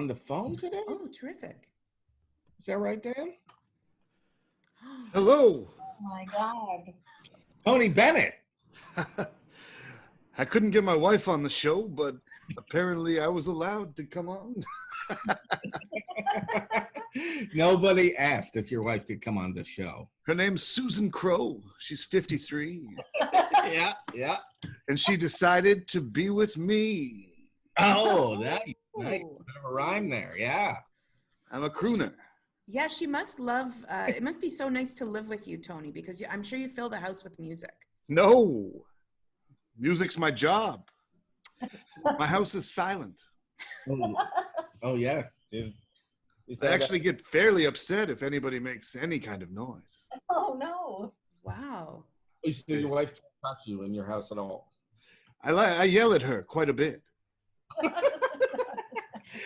on the phone today? Oh, terrific. Is that right, Dan? Hello. Oh my God. Tony Bennett. I couldn't get my wife on the show, but apparently I was allowed to come on. Nobody asked if your wife could come on the show. Her name's Susan Crow. She's 53. Yeah. And she decided to be with me. Oh, nice. Bit of a rhyme there. Yeah. I'm a crooner. Yeah, she must love, it must be so nice to live with you, Tony, because I'm sure you fill the house with music. No. Music's my job. My house is silent. Oh yeah. I actually get fairly upset if anybody makes any kind of noise. Oh no. Wow. So your wife can't touch you in your house at all? I yell at her quite a bit.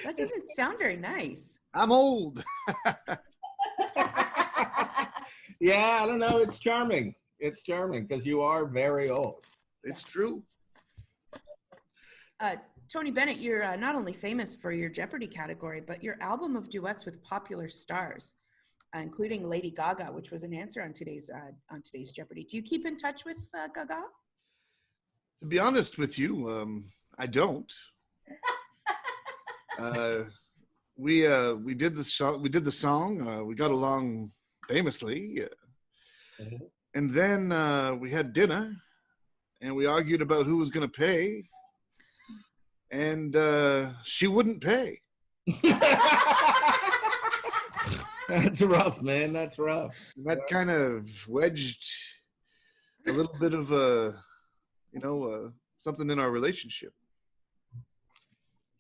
That doesn't sound very nice. I'm old. Yeah, I don't know. It's charming. It's charming because you are very old. It's true. Tony Bennett, you're not only famous for your Jeopardy category, but your album of duets with popular stars, including Lady Gaga, which was an answer on today's Jeopardy. Do you keep in touch with Gaga? To be honest with you, I don't. We did the song. We did the song. We got along famously, and then we had dinner, and we argued about who was going to pay, and she wouldn't pay. That's rough, man. That's rough. And that kind of wedged a little bit of something in our relationship.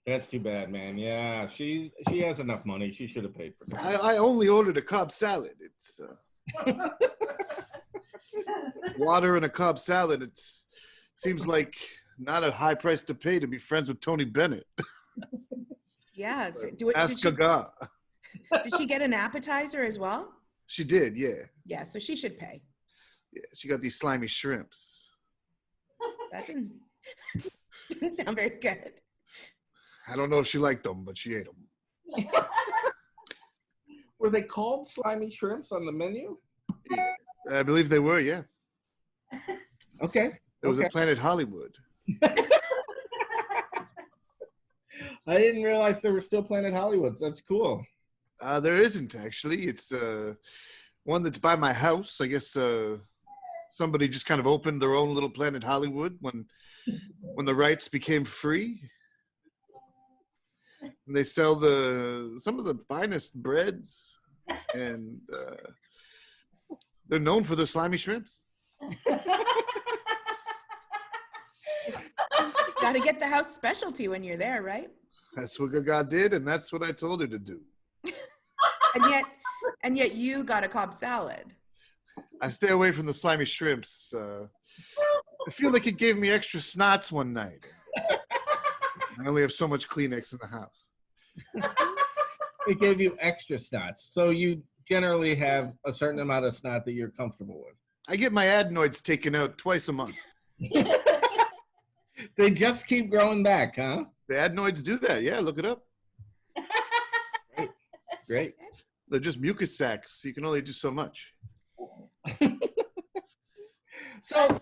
That's too bad, man. Yeah, she has enough money. She should have paid for that. I only ordered a Cobb salad. It's water and a Cobb salad. It seems like not a high price to pay to be friends with Tony Bennett. Yeah. Ask Gaga. Did she get an appetizer as well? She did, yeah. Yeah, so she should pay. Yeah, she got these slimy shrimps. That didn't sound very good. I don't know if she liked them, but she ate them. Were they called slimy shrimps on the menu? Yeah, I believe they were, yeah. Okay. It was at Planet Hollywood. I didn't realize there were still Planet Hollywoods. That's cool. There isn't, actually. It's one that's by my house. I guess somebody just kind of opened their own little Planet Hollywood when the rights became free. And they sell some of the finest breads, and they're known for their slimy shrimps. Got to get the house specialty when you're there, right? That's what Gaga did, and that's what I told her to do. And yet you got a Cobb salad. I stay away from the slimy shrimps. I feel like it gave me extra snots one night. I only have so much Kleenex in the house. It gave you extra snots. So you generally have a certain amount of snot that you're comfortable with. I get my adenoids taken out twice a month. They just keep growing back, huh? The adenoids do that. Yeah, look it up. Great. They're just mucus sacs. You can only do so much. So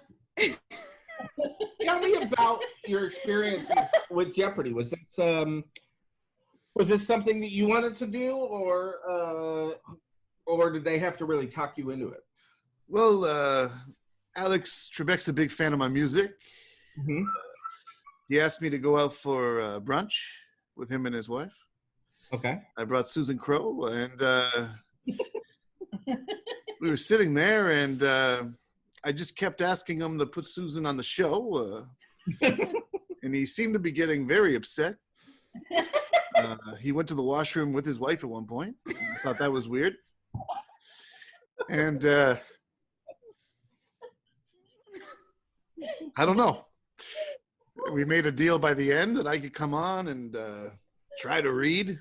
tell me about your experience with Jeopardy. Was this something that you wanted to do, or did they have to really talk you into it? Well, Alex Trebek's a big fan of my music. Mm-hmm. He asked me to go out for brunch with him and his wife. Okay. I brought Susan Crow, and we were sitting there, and I just kept asking him to put Susan on the show, and he seemed to be getting very upset. He went to the washroom with his wife at one point. I thought that was weird. And I don't know. We made a deal by the end that I could come on and try to read.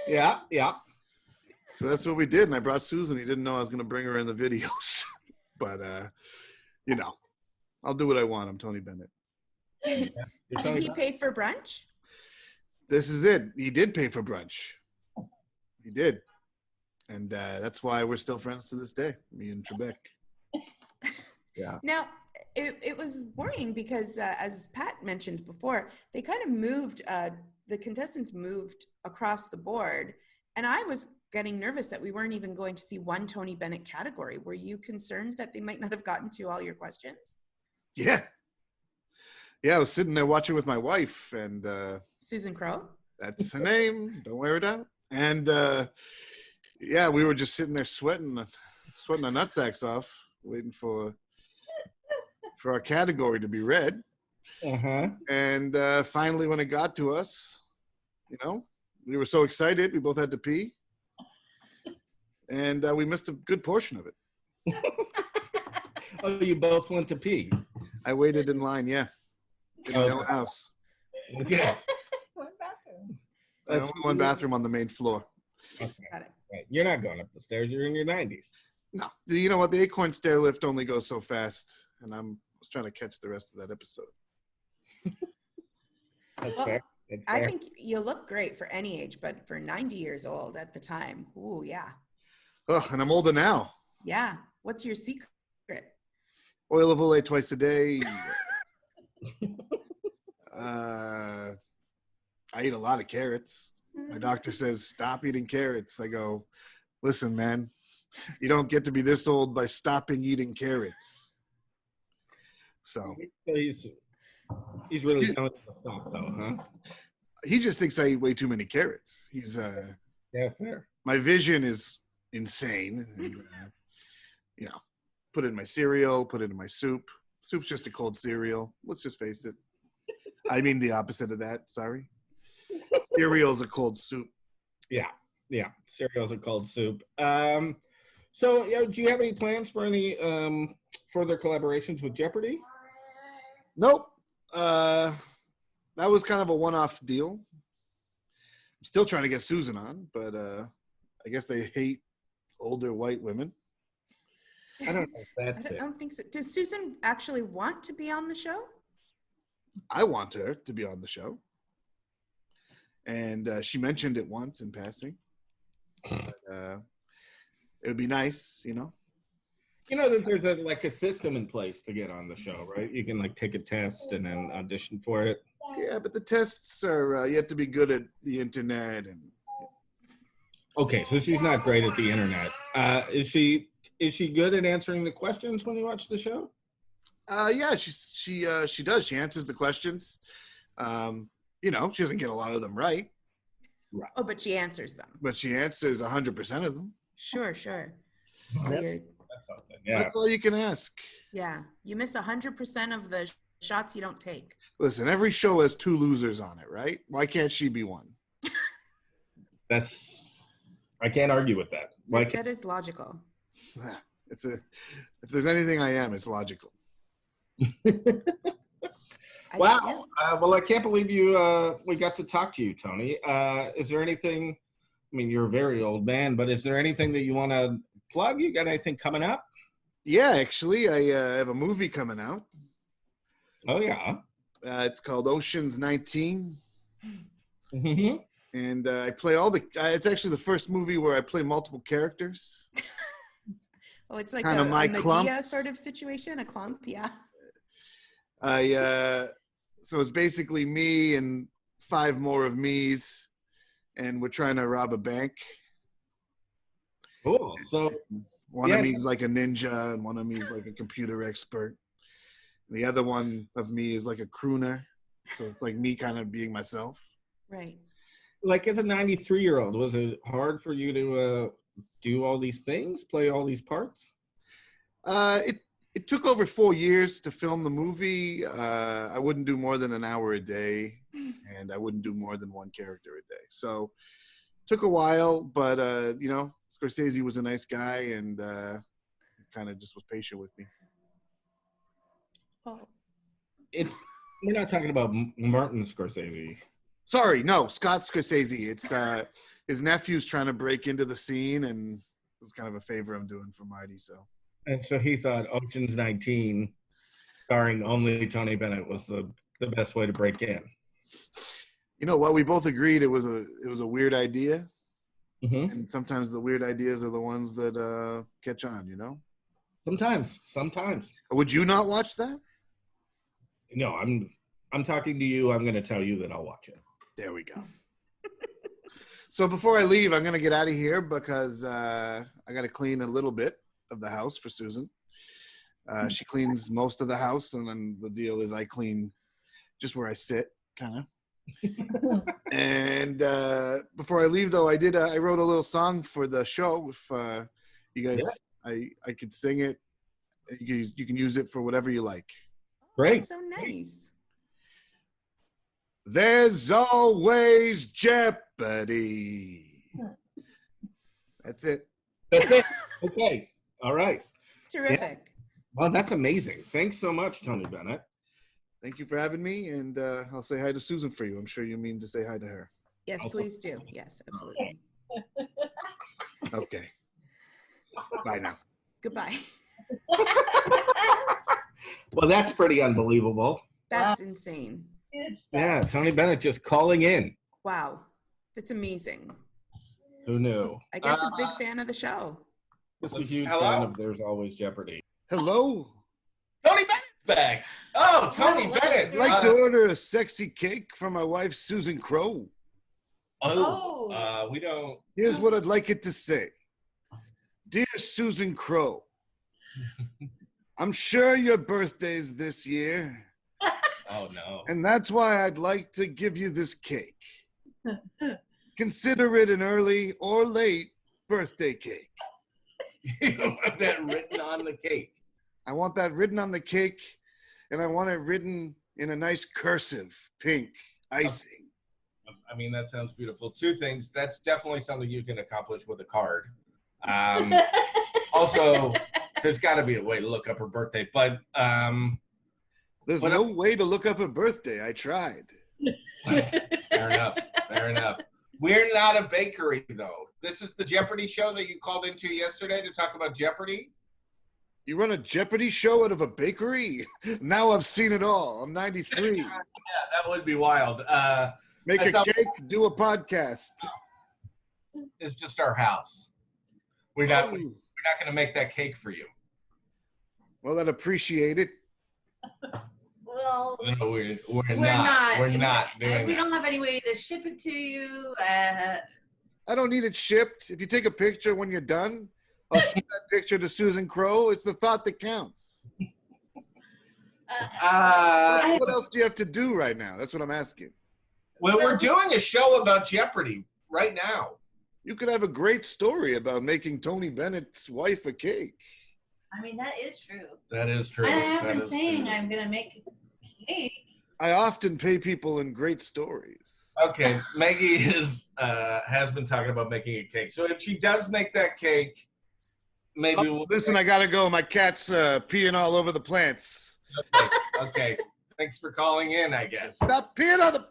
Yeah. So that's what we did, and I brought Susan. He didn't know I was going to bring her in the videos. But, I'll do what I want. I'm Tony Bennett. Did he pay for brunch? this is it. He did pay for brunch. He did. And that's why we're still friends to this day, me and Trebek. Yeah. Now, it was worrying because, as Pat mentioned before, they kind of moved, the contestants moved across the board. And I was getting nervous that we weren't even going to see one Tony Bennett category. Were you concerned that they might not have gotten to all your questions? Yeah. Yeah, I was sitting there watching with my wife, and Susan Crowe? that's her name. Don't wear it out. And yeah, we were just sitting there sweating our nutsacks off, waiting for our category to be read. Uh-huh. And finally, when it got to us, you know, we were so excited. We both had to pee. And we missed a good portion of it. Oh, you both went to pee. I waited in line, yeah. In my own house. Okay. One bathroom. I only one bathroom on the main floor. Got it. Right. You're not going up the stairs. You're in your 90s. No, you know what? The Acorn stair lift only goes so fast. And I was trying to catch the rest of that episode. That's Well, fair. That's I fair. think you look great for any age, but for 90 years old at the time, ooh, yeah. Oh, and I'm older now. Yeah. What's your secret? Oil of Olay twice a day. I eat a lot of carrots. My doctor says, stop eating carrots. I go, listen, man, you don't get to be this old by stopping eating carrots. So He's really telling you to stop, though, huh? he just thinks I eat way too many carrots. He's Yeah, fair. my vision is insane. And, you know, put it in my cereal, put it in my soup. Soup's just a cold cereal. Let's just face it. I mean the opposite of that. Sorry. Cereal's a cold soup. Yeah. Cereals are called soup. So, do you have any plans for any further collaborations with Jeopardy? Nope. That was kind of a one-off deal. I'm still trying to get Susan on, but I guess they hate older white women. I don't know if I that's don't, it. I don't think so. Does Susan actually want to be on the show? I want her to be on the show. And she mentioned it once in passing. But, it would be nice, you know. You know that there's a system in place to get on the show, right? You can take a test and then audition for it. Yeah, but the tests are you have to be good at the internet, and Okay, so she's not great at the internet. Is she good at answering the questions when you watch the show? yeah, she does. She answers the questions. You know, she doesn't get a lot of them right, Oh, but she answers them. but she answers 100% of them. Sure. Oh, That's something. Yeah. That's all you can ask. Yeah. You miss 100% of the shots you don't take. Listen, every show has two losers on it, right? Why can't she be one? I can't argue with that. Why can't, That is logical. If there's anything I am, it's logical. wow. Well, I can't believe we got to talk to you, Tony. Is there anything? I mean, you're a very old man, but is there anything that you want to plug? You got anything coming up? Yeah, actually, I have a movie coming out. Oh yeah. It's called Ocean's 19. Mm-hmm. And I play all the. It's actually the first movie where I play multiple characters. Oh, it's like Kinda a my Medea clump. sort of situation, a clump, yeah. So it's basically me and 5 more of me's, and we're trying to rob a bank. Cool. So One Yeah. of me's like a ninja, and one of me's like a computer expert. The other one of me is like a crooner. So it's like me kind of being myself. Right. as a 93-year-old, was it hard for you to do all these things, play all these parts? It took over 4 years to film the movie. I wouldn't do more than an hour a day, and I wouldn't do more than one character a day. So it took a while, but you know, Scorsese was a nice guy, and kind of just was patient with me. Oh, We're not talking about Martin Scorsese. Sorry, no, Scott Scorsese. It's his nephew's trying to break into the scene, and it's kind of a favor I'm doing for Marty. So And so he thought Ocean's 19, starring only Tony Bennett, was the best way to break in. You know what? We both agreed it was a weird idea, Hmm. and sometimes the weird ideas are the ones that catch on. You know? Sometimes. Would you not watch that? No, I'm talking to you. I'm going to tell you that I'll watch it. There we go. So before I leave, I'm gonna get out of here because I got to clean a little bit of the house for Susan. She cleans most of the house, and then the deal is I clean just where I sit, kind of. And before I leave, though, I wrote a little song for the show. If you guys, I could sing it. You can use it for whatever you like. Great. That's so nice. There's always jeopardy. That's it. That's it. Okay. All right. Terrific. Well, that's amazing. Thanks so much, Tony Bennett. Thank you for having me, and I'll say hi to Susan for you. I'm sure you mean to say hi to her. Yes, Also- please do. Yes, absolutely. Okay. Bye now. Goodbye. Well, that's pretty unbelievable. That's insane. Huge stuff. Yeah, Tony Bennett just calling in. Wow. That's amazing. Who knew? I guess a big fan of the show. Just a huge Hello? fan of There's Always Jeopardy. Hello. Tony Bennett's back. Oh, Tony Oh, Bennett. I'd like to order a sexy cake for my wife, Susan Crow. We don't. Here's what I'd like it to say. Dear Susan Crow, I'm sure your birthday's this year, Oh no. and that's why I'd like to give you this cake. Consider it an early or late birthday cake. You don't want that written on the cake. I want that written on the cake, and I want it written in a nice cursive, pink icing. I mean, that sounds beautiful. Two things. That's definitely something you can accomplish with a card. Also, there's got to be a way to look up her birthday. But There's what no way to look up a birthday. I tried. fair enough. Fair enough. We're not a bakery, though. This is the Jeopardy show that you called into yesterday to talk about Jeopardy. You run a Jeopardy show out of a bakery? Now I've seen it all. I'm 93. Yeah, that would be wild. Make a That's all- cake, do a podcast. It's just our house. We're not Oh, going to make that cake for you. well, I'd appreciate it. Well, No, we're we're not. not. We're not doing We that. don't have any way to ship it to you. I don't need it shipped. If you take a picture when you're done, I'll show that picture to Susan Crow. It's the thought that counts. What else do you have to do right now? That's what I'm asking. Well, we're doing a show about Jeopardy right now. You could have a great story about making Tony Bennett's wife a cake. I mean, that is true. That is true. I have That been is saying true. I'm going to make a cake. I often pay people in great stories. Okay, Maggie has been talking about making a cake. So if she does make that cake, maybe Oh, we'll. listen, I gotta go. My cat's peeing all over the plants. Okay. Thanks for calling in, I guess. Stop peeing on the.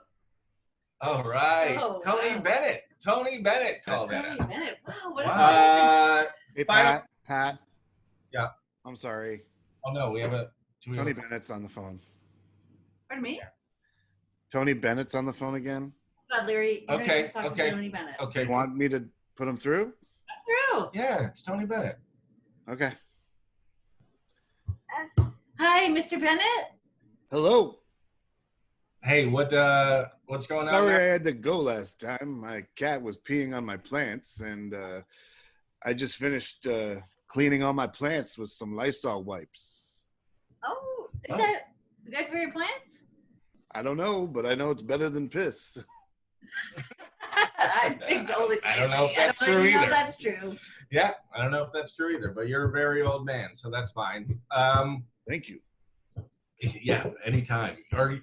All right. Oh, Tony wow. Bennett. Tony Bennett called Tony in. Bennett. Wow, what Uh, Hey, Final- Pat. Yeah. I'm sorry. oh no, we have a. do we have Tony a- Bennett's on the phone. Pardon me? Tony Bennett's on the phone again. God, Larry. You're Okay, just talk okay. To Tony Bennett. Okay. You want me to put him through? True. Yeah, it's Tony Bennett. Okay. Hi, Mr. Bennett. Hello. Hey, what's going on? Sorry, I now? had to go last time. My cat was peeing on my plants, and I just finished cleaning all my plants with some Lysol wipes. Oh, is Oh. that good for your plants? I don't know, but I know it's better than piss. I think only I don't know if that's I don't true even know if either. that's true. Yeah, I don't know if that's true either, but you're a very old man, so that's fine. Thank you. Yeah, anytime. Or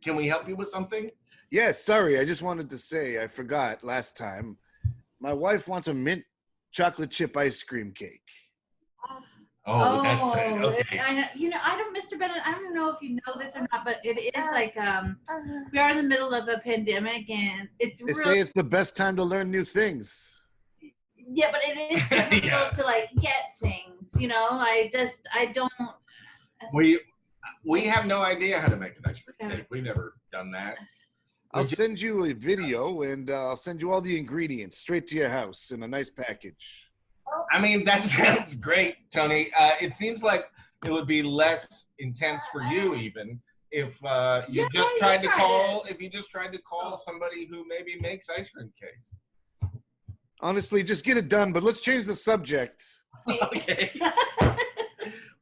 can we help you with something? Yes, sorry. I just wanted to say I forgot last time. My wife wants a mint chocolate chip ice cream cake. Oh, that's it. Okay. I don't, Mr. Bennett. I don't know if you know this or not, but it is like we are in the middle of a pandemic, and it's They say really it's the best time to learn new things. yeah, but it is difficult Yeah. to like get things. You know, I don't. We have no idea how to make an ice cream cake. We've never done that. I'll send you a video, and I'll send you all the ingredients straight to your house in a nice package. I mean, that sounds great, Tony. It seems like it would be less intense for you, even if you just tried to call. If you just tried to call somebody who maybe makes ice cream cakes. Honestly, just get it done. But let's change the subject. Okay.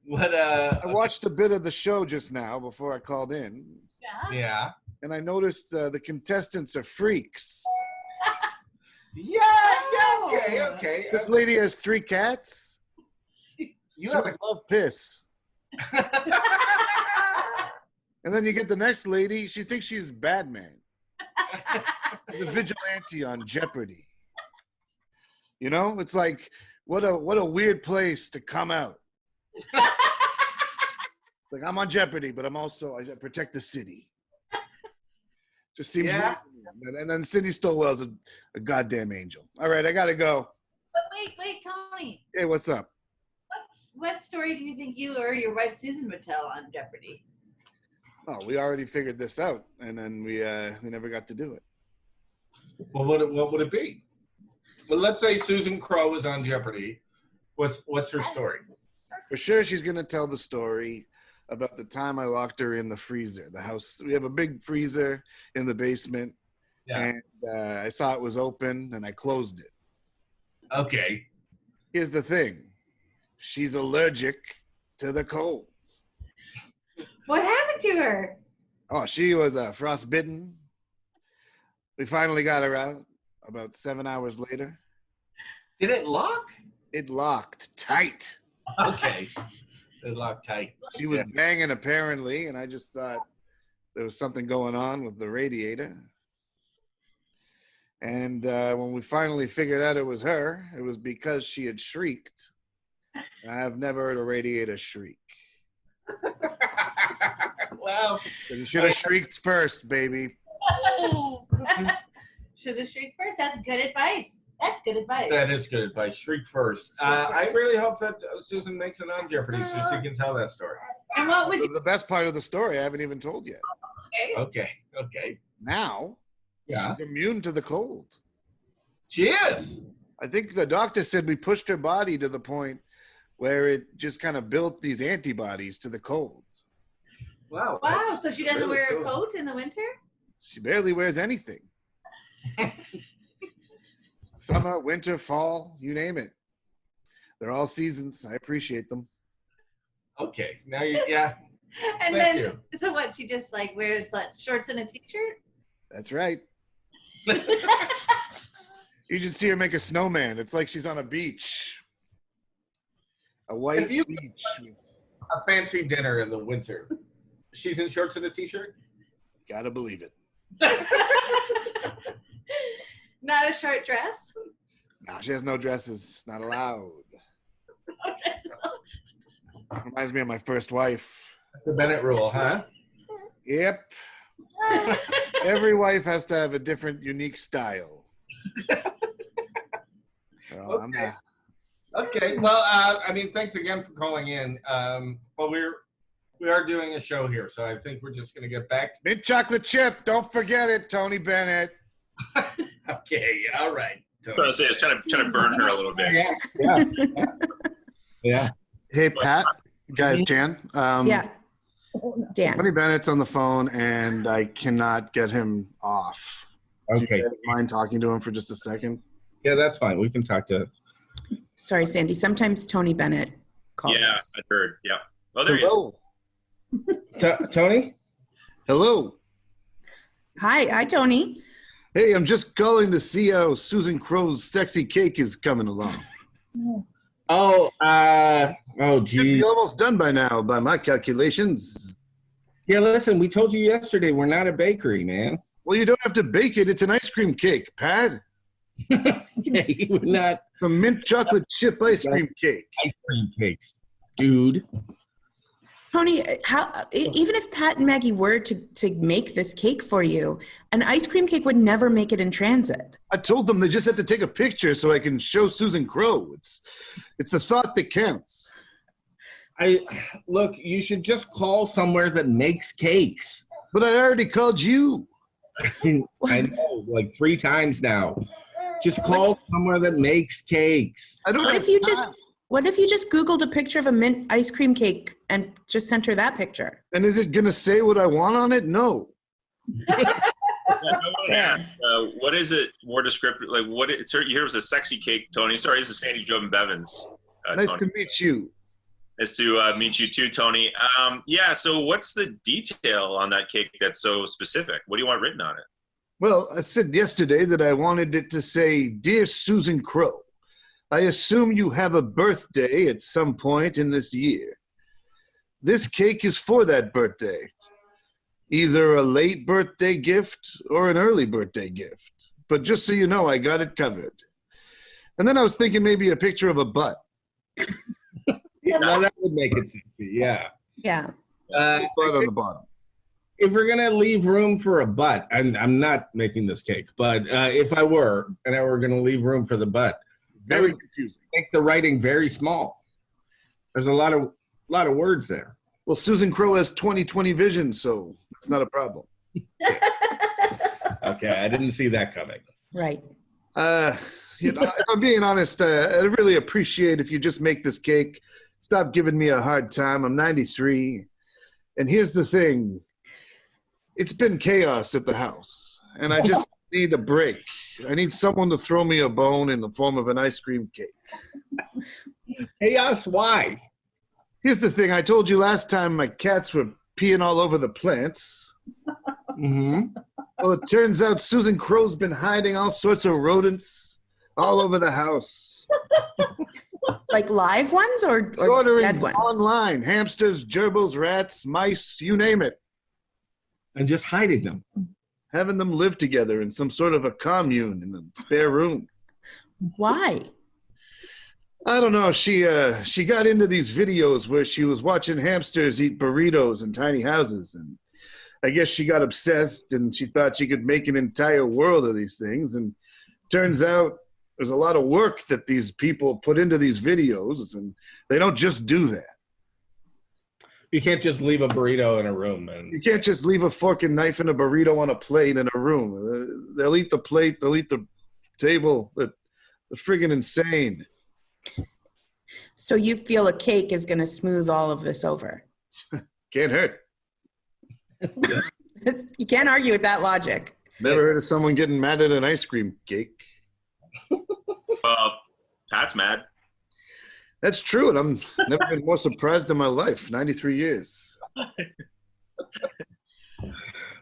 What? I watched a bit of the show just now before I called in, Yeah. and I noticed the contestants are freaks. Yeah. Okay. This lady has 3 cats. You She have must love piss. And then you get the next lady. She thinks she's Batman, the vigilante on Jeopardy. You know, it's like what a weird place to come out. Like, I'm on Jeopardy, but I protect the city. Just seems weird. And then Cindy Stowell's a goddamn angel. All right, I gotta go. But wait, Tony. Hey, what's up? What story do you think you or your wife Susan would tell on Jeopardy? Oh, we already figured this out, and then we never got to do it. Well, what would it be? Well, let's say Susan Crow is on Jeopardy. What's her story? For sure, she's gonna tell the story about the time I locked her in the freezer. The house, we have a big freezer in the basement, and I saw it was open, and I closed it. Okay. Here's the thing: she's allergic to the cold. What happened to her? Oh, she was frostbitten. We finally got her out about 7 hours later. Did it lock? It locked tight. Okay. It locked tight. She was banging apparently, and I just thought there was something going on with the radiator. And when we finally figured out it was her, it was because she had shrieked. I've never heard a radiator shriek. Wow. So you should have shrieked first, baby. Should have shrieked first. That's good advice. That is good advice. Shriek first. I really hope that Susan makes it on Jeopardy so she can tell that story. And what would you? The best part of the story I haven't even told yet. Okay. Now, Yeah. she's immune to the cold. She is. I think the doctor said we pushed her body to the point where it just kind of built these antibodies to the cold. Wow. Wow. So she doesn't really wear cool. a coat in the winter? She barely wears anything. Summer, winter, fall, you name it. They're all seasons. I appreciate them. Okay. Now yeah. And Thank then, you. so what? She just like wears like shorts and a t-shirt? That's right. You should see her make a snowman. It's like she's on a beach. A white If you- beach. A fancy dinner in the winter. She's in shorts and a t-shirt? Gotta believe it. Not a short dress? No, she has no dresses. Not allowed. Reminds me of my first wife. The Bennett rule, huh? Yep. Every wife has to have a different, unique style. So I'm Okay. not- Okay. Well, I mean, thanks again for calling in. But we are doing a show here, so I think we're just gonna get back. Mint chocolate chip. Don't forget it, Tony Bennett. Okay. All right. I was gonna say, it's trying to burn her a little bit. Yeah. Hey, Pat. Guys, Jan. Yeah. Dan. Tony Bennett's on the phone, and I cannot get him off. Do Okay. you guys mind talking to him for just a second? Yeah, that's fine. We can talk to. Sorry, Sandy. Sometimes Tony Bennett calls Yeah, us. I heard. Yeah. Oh, there he is. Hello. Tony. Hello. Hi, Tony. Hey, I'm just calling to see how Susan Crow's sexy cake is coming along. Oh, Should gee. be almost done by now, by my calculations. Yeah, listen, we told you yesterday we're not a bakery, man. Well, you don't have to bake it. It's an ice cream cake, Pat. Okay, we're not A mint chocolate chip ice cream cake. ice cream cakes, dude. Tony, even if Pat and Maggie were to make this cake for you, an ice cream cake would never make it in transit. I told them they just had to take a picture so I can show Susan Crow. It's the thought that counts. Look, you should just call somewhere that makes cakes. But I already called you. I know, like 3 times now. Just call somewhere that makes cakes. I don't What have if you time. just Googled a picture of a mint ice cream cake and just sent her that picture? And is it gonna say what I want on it? No. Yeah, I want to ask, what is it more descriptive? Like, what? Here was a sexy cake, Tony. Sorry, this is Sandy Joe Bevins. Nice Tony. to meet you. Nice to meet you too, Tony. Yeah. So, what's the detail on that cake that's so specific? What do you want written on it? Well, I said yesterday that I wanted it to say, "Dear Susan Crow, I assume you have a birthday at some point in this year. This cake is for that birthday. Either a late birthday gift or an early birthday gift. But just so you know, I got it covered." And then I was thinking maybe a picture of a butt. Well, that would make it sexy, yeah. Yeah. Butt on the bottom. If we're gonna leave room for a butt, I'm not making this cake, but if I were, and I were gonna leave room for the butt, Very confusing. make the writing very small. There's a lot of words there. Well, Susan Crow has 20/20 vision, so it's not a problem. Okay, I didn't see that coming. Right. If I'm being honest, I really appreciate if you just make this cake. Stop giving me a hard time. I'm 93. And here's the thing. It's been chaos at the house, and I just need a break. I need someone to throw me a bone in the form of an ice cream cake. Chaos, why? Here's the thing. I told you last time my cats were peeing all over the plants. Mm-hmm. Well, it turns out Susan Crow's been hiding all sorts of rodents all over the house. Like live ones or Ordering dead ones? online. Hamsters, gerbils, rats, mice, you name it. And just hiding them. Having them live together in some sort of a commune in a spare room. Why? I don't know. She got into these videos where she was watching hamsters eat burritos in tiny houses, and I guess she got obsessed and she thought she could make an entire world of these things. And turns out there's a lot of work that these people put into these videos, and they don't just do that. You can't just leave a burrito in a room and You can't just leave a fork and knife and a burrito on a plate in a room. They'll eat the plate, they'll eat the table. They're friggin' insane. So you feel a cake is going to smooth all of this over? Can't hurt. You can't argue with that logic. Never heard of someone getting mad at an ice cream cake. Pat's mad. That's true, and I'm never been more surprised in my life. 93 years.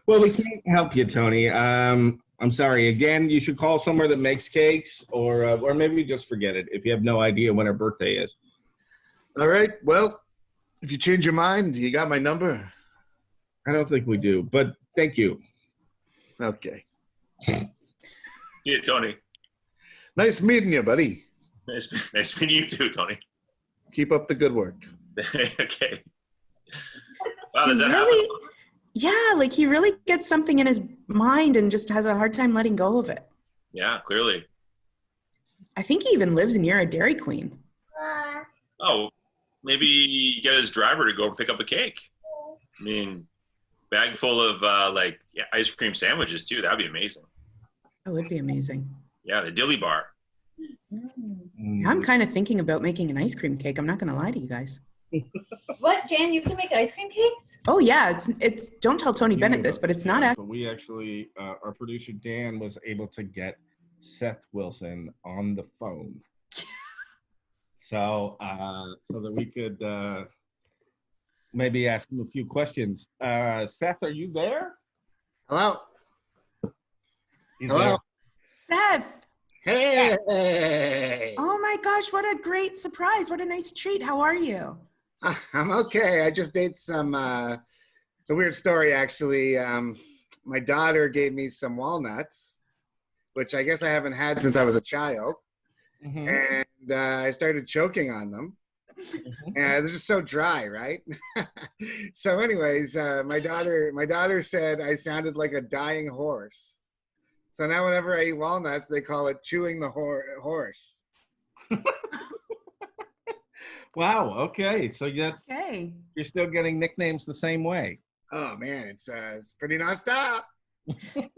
well, we can't help you, Tony. I'm sorry. Again, you should call somewhere that makes cakes, or maybe just forget it if you have no idea when her birthday is. All right. Well, if you change your mind, you got my number. I don't think we do, but thank you. Okay. Yeah, Tony. Nice meeting you, buddy. Nice meeting you too, Tony. Keep up the good work. Okay. Wow, He does that really, happen? yeah, like he really gets something in his mind and just has a hard time letting go of it. Yeah, clearly. I think he even lives near a Dairy Queen. Oh, maybe get his driver to go pick up a cake. I mean, bag full of ice cream sandwiches too. That'd be amazing. That would be amazing. Yeah, the dilly bar. I'm kind of thinking about making an ice cream cake. I'm not going to lie to you guys. What, Jan? You can make ice cream cakes? Oh yeah, it's. Don't tell Tony Bennett this, but it's not. But we actually, our producer Dan was able to get Seth Wilson on the phone, so that we could maybe ask him a few questions. Seth, are you there? Hello. He's Hello. there. Seth. Hey, Oh my gosh, what a great surprise! What a nice treat. How are you? I'm okay. I just ate some. It's a weird story, actually. My daughter gave me some walnuts, which I guess I haven't had since I was a child, Mhm. and I started choking on them. And they're just so dry, right? So, anyways, my daughter said I sounded like a dying horse. So now, whenever I eat walnuts, they call it chewing the horse. Wow. Okay. So that's Okay. you're still getting nicknames the same way. Oh man, it's pretty nonstop.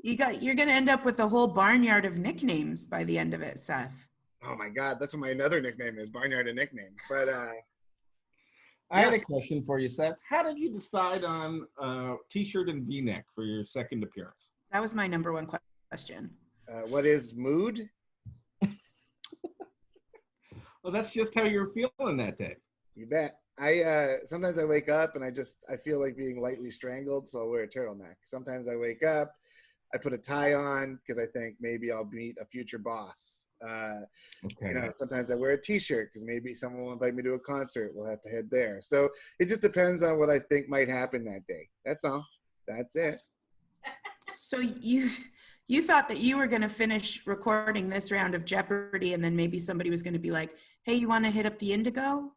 You're gonna end up with a whole barnyard of nicknames by the end of it, Seth. Oh my God, that's what my another nickname is, Barnyard a nickname. But I had a question for you, Seth. How did you decide on t-shirt and V-neck for your second appearance? That was my number one question. what is mood? Well, that's just how you're feeling that day. You bet. I sometimes I wake up and I feel like being lightly strangled, so I'll wear a turtleneck. Sometimes I wake up, I put a tie on because I think maybe I'll meet a future boss. Okay. Sometimes I wear a t-shirt because maybe someone will invite me to a concert. We'll have to head there. So it just depends on what I think might happen that day. That's all. That's it. So you thought that you were going to finish recording this round of Jeopardy, and then maybe somebody was going to be like, "Hey, you want to hit up the Indigo?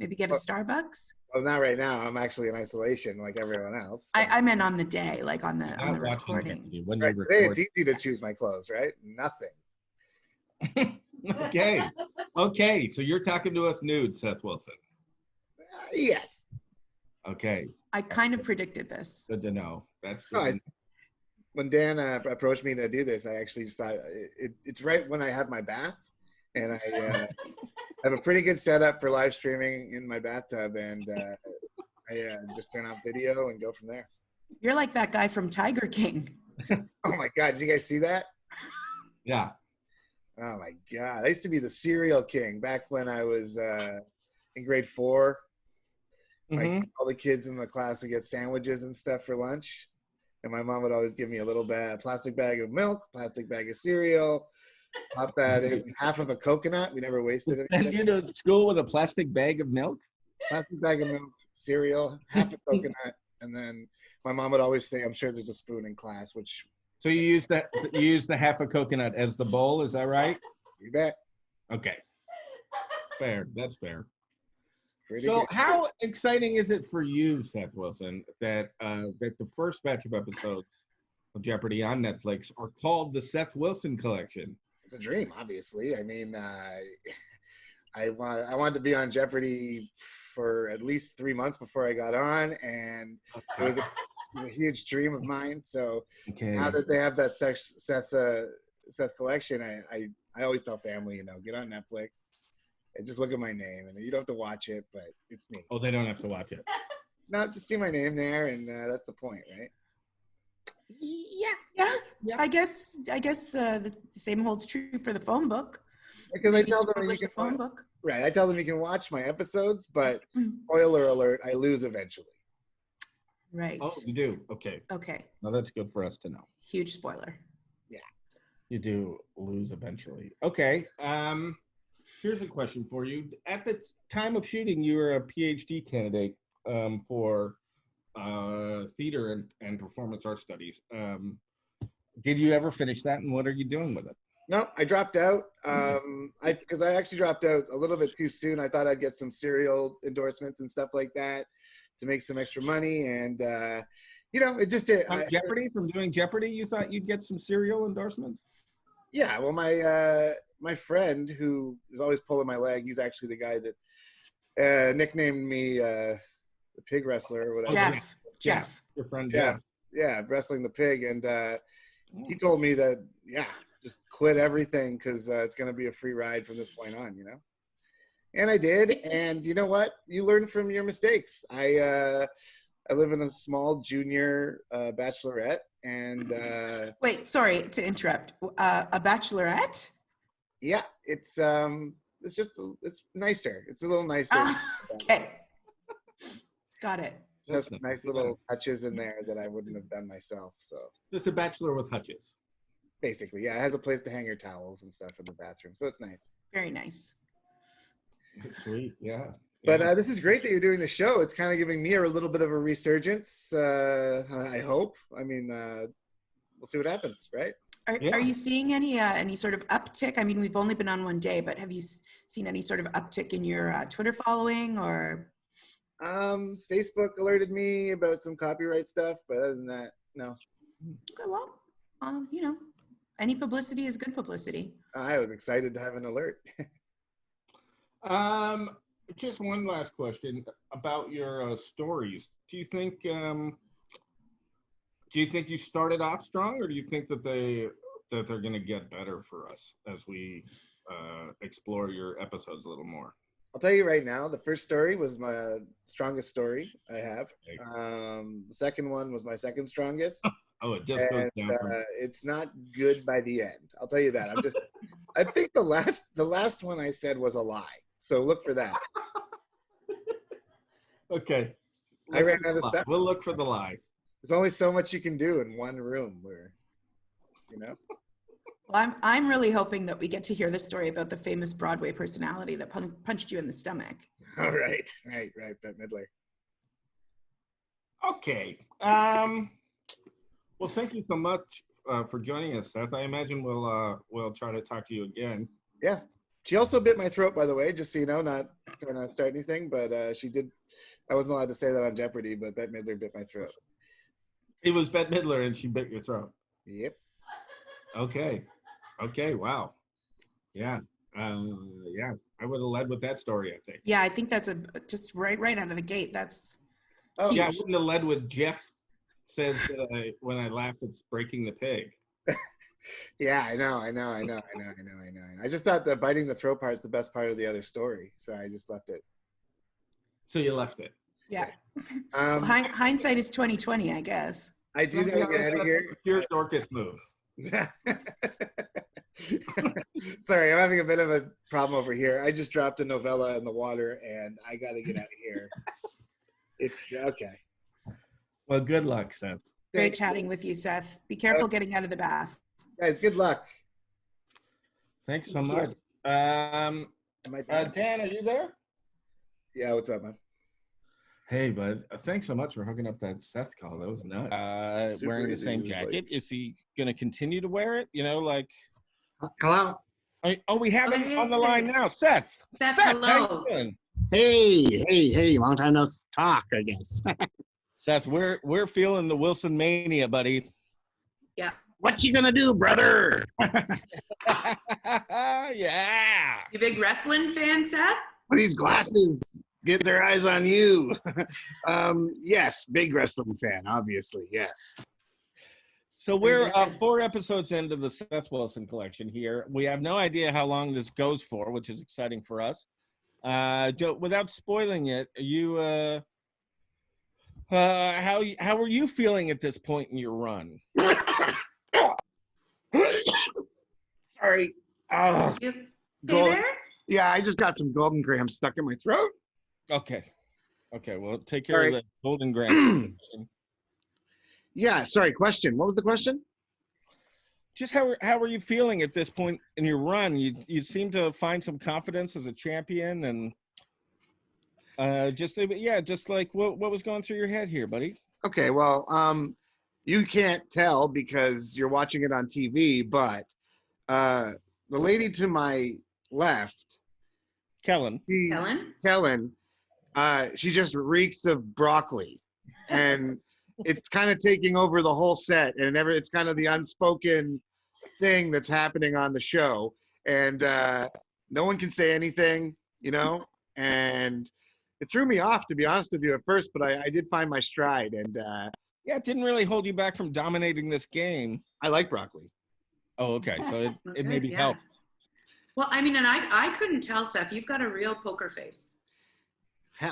Maybe get a Starbucks." Well, not right now. I'm actually in isolation like everyone else. So. I meant on the day, like on the Not watching recording. Jeopardy when Right, you're today it's recording. easy to choose my clothes, right? Nothing. Okay. So you're talking to us nude, Seth Wilson. Yes. Okay. I kind of predicted this. Good to know. That's No, good. When Dan approached me to do this, I actually just thought it's right when I have my bath, and I have a pretty good setup for live streaming in my bathtub, and I just turn on video and go from there. You're like that guy from Tiger King. Oh my God, did you guys see that? Yeah. Oh my God, I used to be the cereal king back when I was in grade 4. Like Mhm. all the kids in the class would get sandwiches and stuff for lunch, and my mom would always give me a little plastic bag of milk, plastic bag of cereal, pop that in, half of a coconut. We never wasted Send anything. you to school with a plastic bag of milk? Plastic bag of milk, cereal, half a coconut, and then my mom would always say, "I'm sure there's a spoon in class," which So you use the half a coconut as the bowl, is that right? you bet. Okay. Fair. That's fair. Pretty So good. how exciting is it for you, Seth Wilson, that the first batch of episodes of Jeopardy on Netflix are called the Seth Wilson Collection? It's a dream, obviously. I mean, I wanted to be on Jeopardy for at least 3 months before I got on, and it was a huge dream of mine. So Okay. now that they have that Seth collection, I always tell family, get on Netflix and just look at my name, and you don't have to watch it, but it's neat. Oh, they don't have to watch it. No, just see my name there, and that's the point, right? Yeah. I guess the same holds true for the phone book. Because I You tell used to them you publish the can phone book. right. I tell them you can watch my episodes, but Mm. spoiler alert, I lose eventually. Right. Oh, you do? Okay. Okay. Now that's good for us to know. Huge spoiler. You do lose eventually. Okay. Here's a question for you. At the time of shooting, you were a PhD candidate for theater and performance art studies. Did you ever finish that, and what are you doing with it? No, I dropped out. Because I actually dropped out a little bit too soon. I thought I'd get some serial endorsements and stuff like that to make some extra money, and it just did. From doing Jeopardy, you thought you'd get some serial endorsements? Yeah, well, my friend who is always pulling my leg, he's actually the guy that nicknamed me the pig wrestler or whatever. Jeff. Your friend Yeah. Jeff. Yeah, wrestling the pig, and he told me that just quit everything because it's going to be a free ride from this point on, And I did, and you know what? You learn from your mistakes. I live in a small junior bachelorette, and Wait, sorry to interrupt. A bachelorette? yeah, it's it's nicer. It's a little nicer. Okay. Got it. It has some nice little touches in there that I wouldn't have done myself. So Just a bachelor with hutches. basically, yeah, it has a place to hang your towels and stuff in the bathroom, so it's nice. Very nice. Sweet, yeah. But this is great that you're doing the show. It's kind of giving me a little bit of a resurgence. I hope. I mean, we'll see what happens, right? Are you seeing any sort of uptick? I mean, we've only been on one day, but have you seen any sort of uptick in your Twitter following or? Facebook alerted me about some copyright stuff, but other than that, no. Okay, well, any publicity is good publicity. I was excited to have an alert. Just one last question about your stories. Do you think Do you think you started off strong, or do you think that they're going to get better for us as we explore your episodes a little more? I'll tell you right now, the first story was my strongest story I have. The second one was my second strongest. Oh, it just goes And down from it's not good by the end. I'll tell you that. I think the last one I said was a lie. So look for that. Okay. I ran out of Lie. stuff. We'll look for the lie. There's only so much you can do in one room where, you know. Well, I'm really hoping that we get to hear the story about the famous Broadway personality that punched you in the stomach. All right. Bette Midler. Okay. Well, thank you so much for joining us, Seth. I imagine we'll try to talk to you again. Yeah. She also bit my throat, by the way, just so you know, not trying to start anything, but she did. I wasn't allowed to say that on Jeopardy, but Bette Midler bit my throat. It was Bette Midler, and she bit your throat. Yep. Okay. Wow. Yeah. Yeah. I would have led with that story, I think. Yeah, I think that's just right out of the gate. That's Oh, Yeah, I wouldn't have led with Jeff says when I laugh, it's breaking the pig. yeah, I know. I just thought the biting the throat part is the best part of the other story, so I just left it. So you left it. yeah. Hindsight is 20/20, I guess. I do gotta get out of here. Pure Dorcas move. Sorry, I'm having a bit of a problem over here. I just dropped a novella in the water, and I gotta get out of here. It's okay. Well, good luck, Seth. Great chatting with you, Seth. Be careful getting out of the bath. Guys, good luck. Thanks so Thank you. much. Am I done? Dan, are you there? Yeah, what's up, man? Hey, bud. Thanks so much for hooking up that Seth call. That was nuts. Super Wearing the easy. same This is like- jacket. Is he going to continue to wear it? You know, like. Hello. We have him Oh, on the line yes. now. Seth. Seth, how hello. you doing? Hey, long time no talk, I guess. Seth, we're feeling the Wilson mania, buddy. Yeah. What you gonna do, brother? Yeah. You big wrestling fan, Seth? These glasses get their eyes on you. Yes, big wrestling fan, obviously, yes. So we're good. 4 episodes into the Seth Wilson collection here. We have no idea how long this goes for, which is exciting for us. Without spoiling it, how are you feeling at this point in your run? Sorry. Oh, You hey Gold- there? yeah, I just got some golden grams stuck in my throat. Okay, well, take care of Sorry. the Golden Grand. Yeah, sorry, question. What was the question? Just how are you feeling at this point in your run? You seem to find some confidence as a champion, and just like what was going through your head here, buddy? Okay, well, you can't tell because you're watching it on TV, but the lady to my left, Kellen. Helen? she just reeks of broccoli, and it's kind of taking over the whole set, and it's kind of the unspoken thing that's happening on the show, and no one can say anything, you know, and it threw me off, to be honest with you, at first, but I did find my stride, and Yeah, it didn't really hold you back from dominating this game. I like broccoli. Oh, okay. So it maybe yeah. helped. Well, I mean, and I couldn't tell, Seth. You've got a real poker face.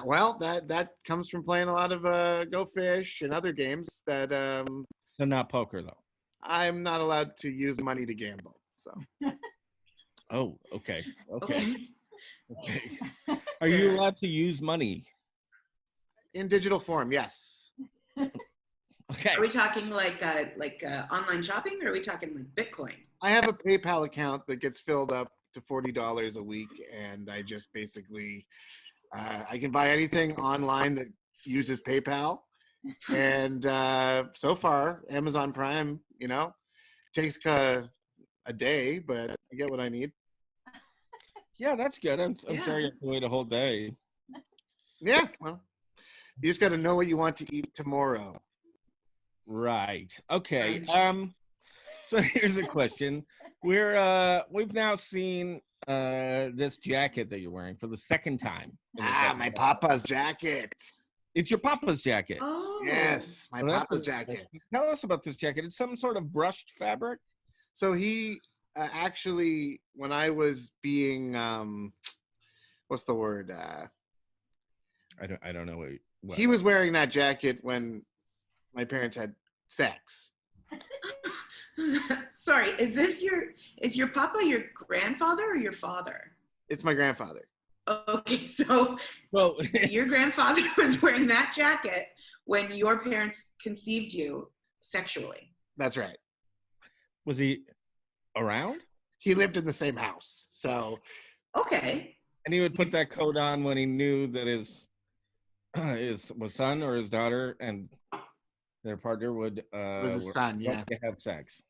Well, that comes from playing a lot of Go Fish and other games that So not poker though. I'm not allowed to use money to gamble. So Oh, okay. Okay. Are you allowed to use money? in digital form, yes. Okay. Are we talking like online shopping, or are we talking like Bitcoin? I have a PayPal account that gets filled up to $40 a week, and I just basically I can buy anything online that uses PayPal. And so far, Amazon Prime, you know, takes a day, but I get what I need. Yeah, that's good. I'm Yeah. sorry you have to wait a whole day. Yeah, well, you just got to know what you want to eat tomorrow. Right. Okay. Right. So here's a question. We've now seen this jacket that you're wearing for the second time. in this My episode. papa's jacket. It's your papa's jacket. Oh. Yes, my Well, that's papa's a- jacket. Tell us about this jacket. It's some sort of brushed fabric. So he actually, when I was being, what's the word? I don't know what. He was wearing that jacket when my parents had sex. Sorry, is your papa your grandfather or your father? It's my grandfather. Okay, so Well, your grandfather was wearing that jacket when your parents conceived you sexually. That's right. was he around? He lived in the same house. So Okay. And he would put that coat on when he knew that his son or his daughter and their partner would was his son, yeah. to have sex.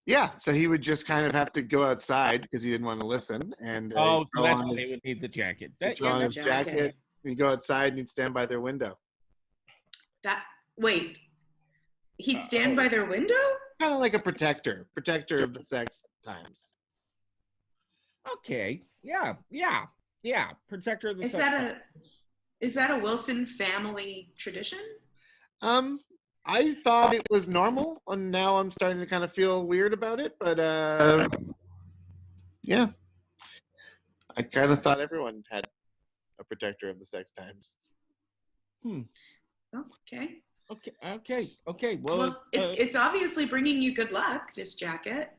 Yeah, so he would just kind of have to go outside because he didn't want to listen. And Oh, so throw that's on why he his, would need the jacket. he'd That, throw yeah, on his jacket. jacket. He'd go outside and he'd stand by their window. Wait. He'd stand by their window? Kind of like a protector of the sex times. okay. Yeah. Protector of the Is that a Wilson family tradition? I thought it was normal, and now I'm starting to kind of feel weird about it. But yeah, I kind of thought everyone had a protector of the sex times. Okay. Okay. Well, Well, it's obviously bringing you good luck, this jacket.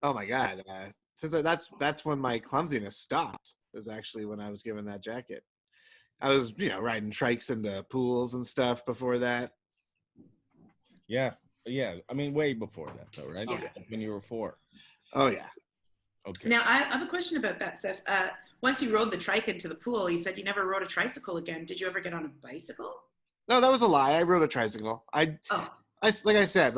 Oh my god! Since that's when my clumsiness stopped. Was actually when I was given that jacket. I was, riding trikes into pools and stuff before that. yeah. I mean, way before that, though, right? Yeah. When you were 4. Oh yeah. Okay. Now, I have a question about that, Seth. Once you rode the trike into the pool, you said you never rode a tricycle again. Did you ever get on a bicycle? No, that was a lie. I rode a tricycle. Oh, Like I said,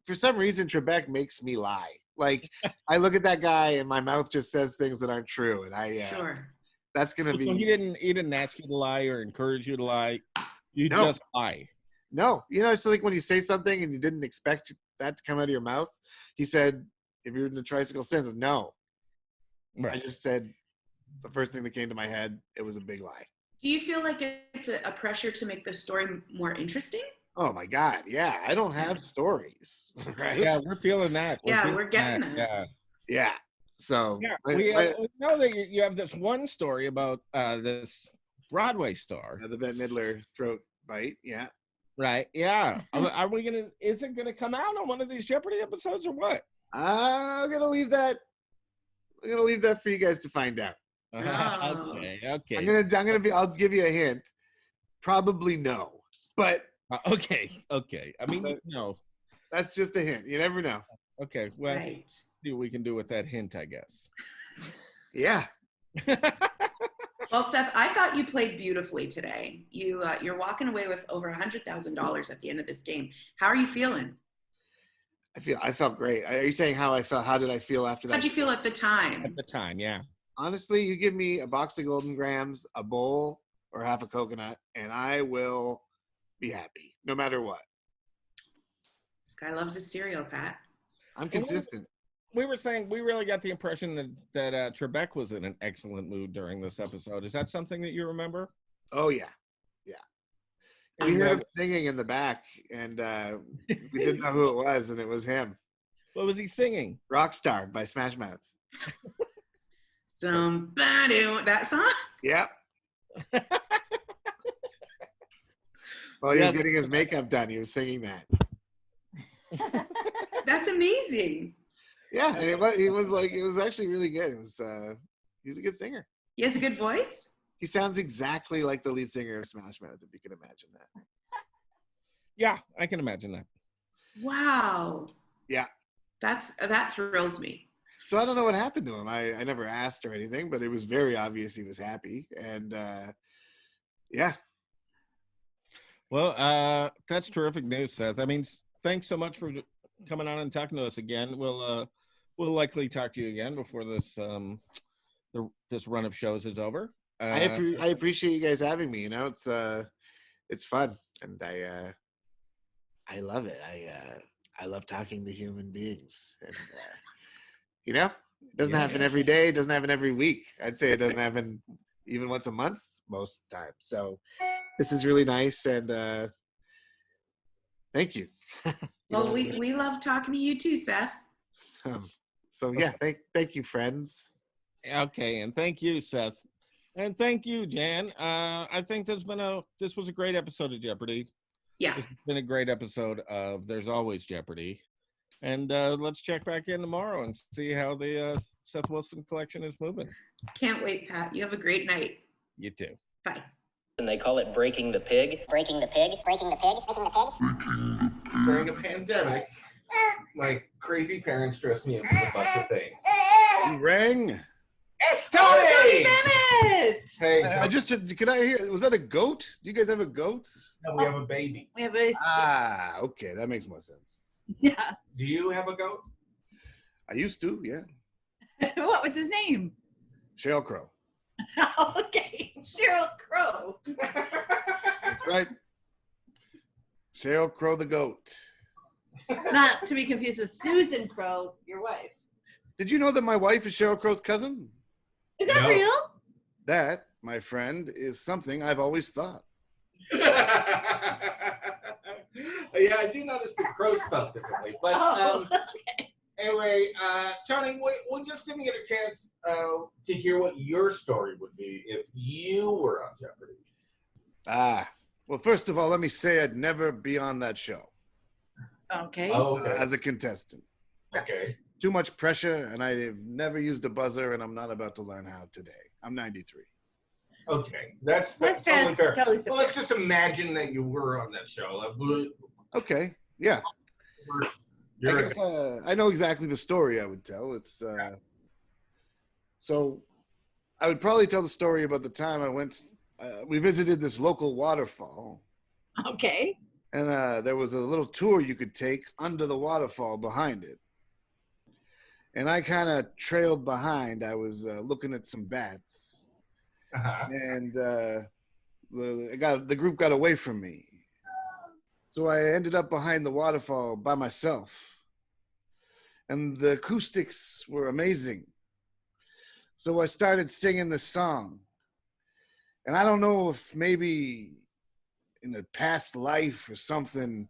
for some reason Trebek makes me lie. Like I look at that guy and my mouth just says things that aren't true, and sure. that's gonna So be he didn't ask you to lie or encourage you to lie. You No. just lie. no. It's like when you say something and you didn't expect that to come out of your mouth. He said, "Have you ridden a tricycle since?" No. I Right. just said the first thing that came to my head. It was a big lie. Do you feel like it's a pressure to make the story more interesting? Oh my god, yeah. I don't have stories, right? Yeah, we're feeling that. Yeah, feeling we're getting that. Yeah. Yeah. So Yeah, I- we I- know that you have this one story about this Broadway star, the Bette Midler throat bite. Yeah. right? Yeah. Are we gonna? Is it gonna come out on one of these Jeopardy episodes or what? I'm gonna leave that. I'm gonna leave that for you guys to find out. Oh. Okay. I'll give you a hint. Probably no, but Okay. I mean, no. that's just a hint. You never know. Okay. Well, Right. see what we can do with that hint, I guess. Yeah. Well, Seth, I thought you played beautifully today. You're walking away with over $100,000 at the end of this game. How are you feeling? I felt great. Are you saying how I felt? How did I feel after that? How'd you feel at the time? At the time, yeah. Honestly, you give me a box of Golden Grams, a bowl, or half a coconut, and I will be happy, no matter what. This guy loves his cereal, Pat. I'm consistent. We were saying we really got the impression that Trebek was in an excellent mood during this episode. Is that something that you remember? Oh yeah, yeah. We And, heard him singing in the back, and we didn't know who it was, and it was him. What was he singing? Rockstar by Smash Mouth. Somebody, that song? Yep. While he was Yeah. getting his makeup done, he was singing that. That's amazing. Yeah, and it was actually really good. It was he's a good singer. He has a good voice? He sounds exactly like the lead singer of Smash Mouth, if you can imagine that. Yeah, I can imagine that. Wow. Yeah. That thrills me. So I don't know what happened to him. I never asked or anything, but it was very obvious he was happy. And yeah. Well, that's terrific news, Seth. I mean, thanks so much for coming on and talking to us again. We'll likely talk to you again before this this run of shows is over. I appreciate you guys having me. It's fun, and I love it. I love talking to human beings, and it doesn't happen every day. It doesn't happen every week. I'd say it doesn't happen even once a month most times. So This is really nice, and thank you. Well, we love talking to you too, Seth. So yeah, thank you, friends. Okay, and thank you, Seth, and thank you, Jan. I think this was a great episode of Jeopardy. Yeah. It's been a great episode of There's Always Jeopardy, and let's check back in tomorrow and see how the Seth Wilson collection is moving. Can't wait, Pat. You have a great night. You too. Bye. And they call it breaking the pig. Breaking the pig. Breaking the pig. Breaking the pig. During a pandemic, my crazy parents dressed me up with a bunch of things. You rang. It's Tony! Bennett! Hey, could I hear? Was that a goat? Do you guys have a goat? No, we have a baby. We have a. Okay, that makes more sense. Yeah. Do you have a goat? I used to, yeah. What was his name? Sheryl Crow. Okay, Sheryl Crow. That's right. Sheryl Crow the goat. Not to be confused with Susan Crow, your wife. Did you know that my wife is Sheryl Crow's cousin? Is that real? That, my friend, is something I've always thought. Yeah, I do notice the crow spelled differently. But okay. Anyway, Tony, we just didn't get a chance to hear what your story would be if you were on Jeopardy. Well, first of all, let me say I'd never be on that show. Okay. Oh, okay. As a contestant. Okay. Too much pressure, and I've never used a buzzer, and I'm not about to learn how today. I'm 93. Okay, that's fair. totally fair. Totally well, let's just imagine that you were on that show. Okay, yeah. You're I guess I know exactly the story I would tell. It's so I would probably tell the story about the time I went. We visited this local waterfall. Okay. And there was a little tour you could take under the waterfall behind it. And I kind of trailed behind. I was looking at some bats. And the group got away from me. So I ended up behind the waterfall by myself. And the acoustics were amazing. So I started singing this song. And I don't know if maybe in a past life or something,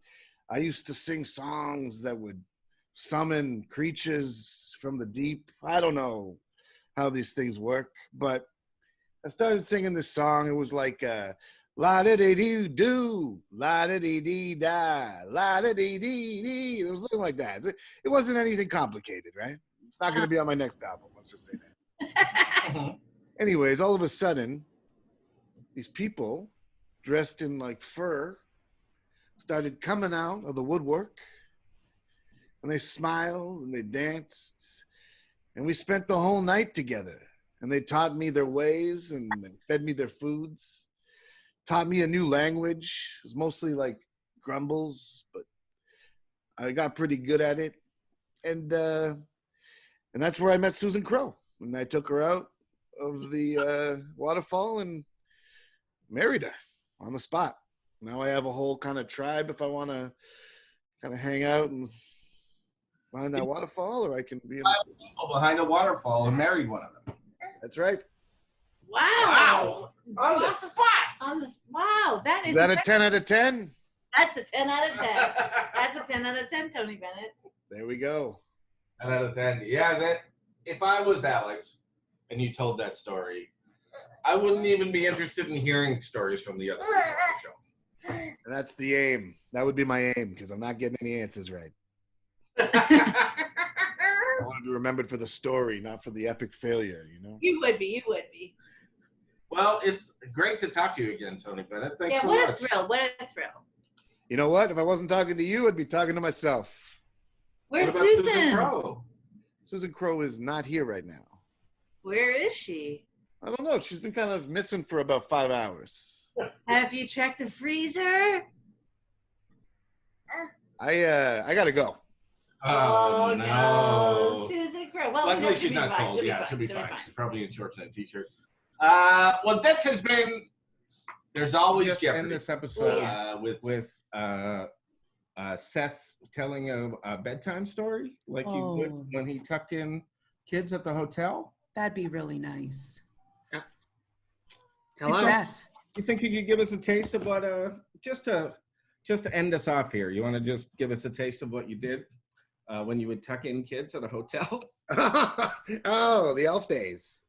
I used to sing songs that would summon creatures from the deep. I don't know how these things work, but I started singing this song. It was like la-da-dee-doo-doo, la-da-dee-dee-da, la-da-dee-dee-dee. It was something like that. It wasn't anything complicated, right? It's not going to be on my next album. Let's just say that. Anyways, all of a sudden, these people dressed in like fur started coming out of the woodwork, and they smiled and they danced, and we spent the whole night together. And they taught me their ways, and they fed me their foods, taught me a new language. It was mostly like grumbles, but I got pretty good at it. And that's where I met Susan Crow. And I took her out of the waterfall and married her on the spot. Now I have a whole kind of tribe if I want to kind of hang out and behind that waterfall, or I can be in behind a waterfall and married one of them. That's right. Wow. On the spot. Wow. That is that a 10 out of 10? That's a 10 out of 10. That's a 10 out of 10, Tony Bennett. There we go. 10 out of 10. Yeah, that if I was Alex and you told that story, I wouldn't even be interested in hearing stories from the other people on the show. And that's the aim. That would be my aim, because I'm not getting any answers right. I want to be remembered for the story, not for the epic failure, you know? You would be. Well, it's great to talk to you again, Tony Bennett. Thanks so what much. a thrill. What a thrill. You know what? If I wasn't talking to you, I'd be talking to myself. Where's What about Susan? Crow? Susan Crow is not here right now. Where is she? I don't know. She's been kind of missing for about 5 hours. Have you checked the freezer? I gotta go. Oh, no. Susan Crow. Well, Luckily, she'll she's be not fine. cold. Yeah, she'll be fine. fine. She's probably in shorts and a t-shirt. Well, this has been There's Always Just Jeopardy. end this episode with Seth telling a bedtime story like he would Oh. when he tucked in kids at the hotel. That'd be really nice. Hello? Seth, You think you could give us a taste of what just to end us off here? You want to just give us a taste of what you did when you would tuck in kids at a hotel? Oh, the elf days.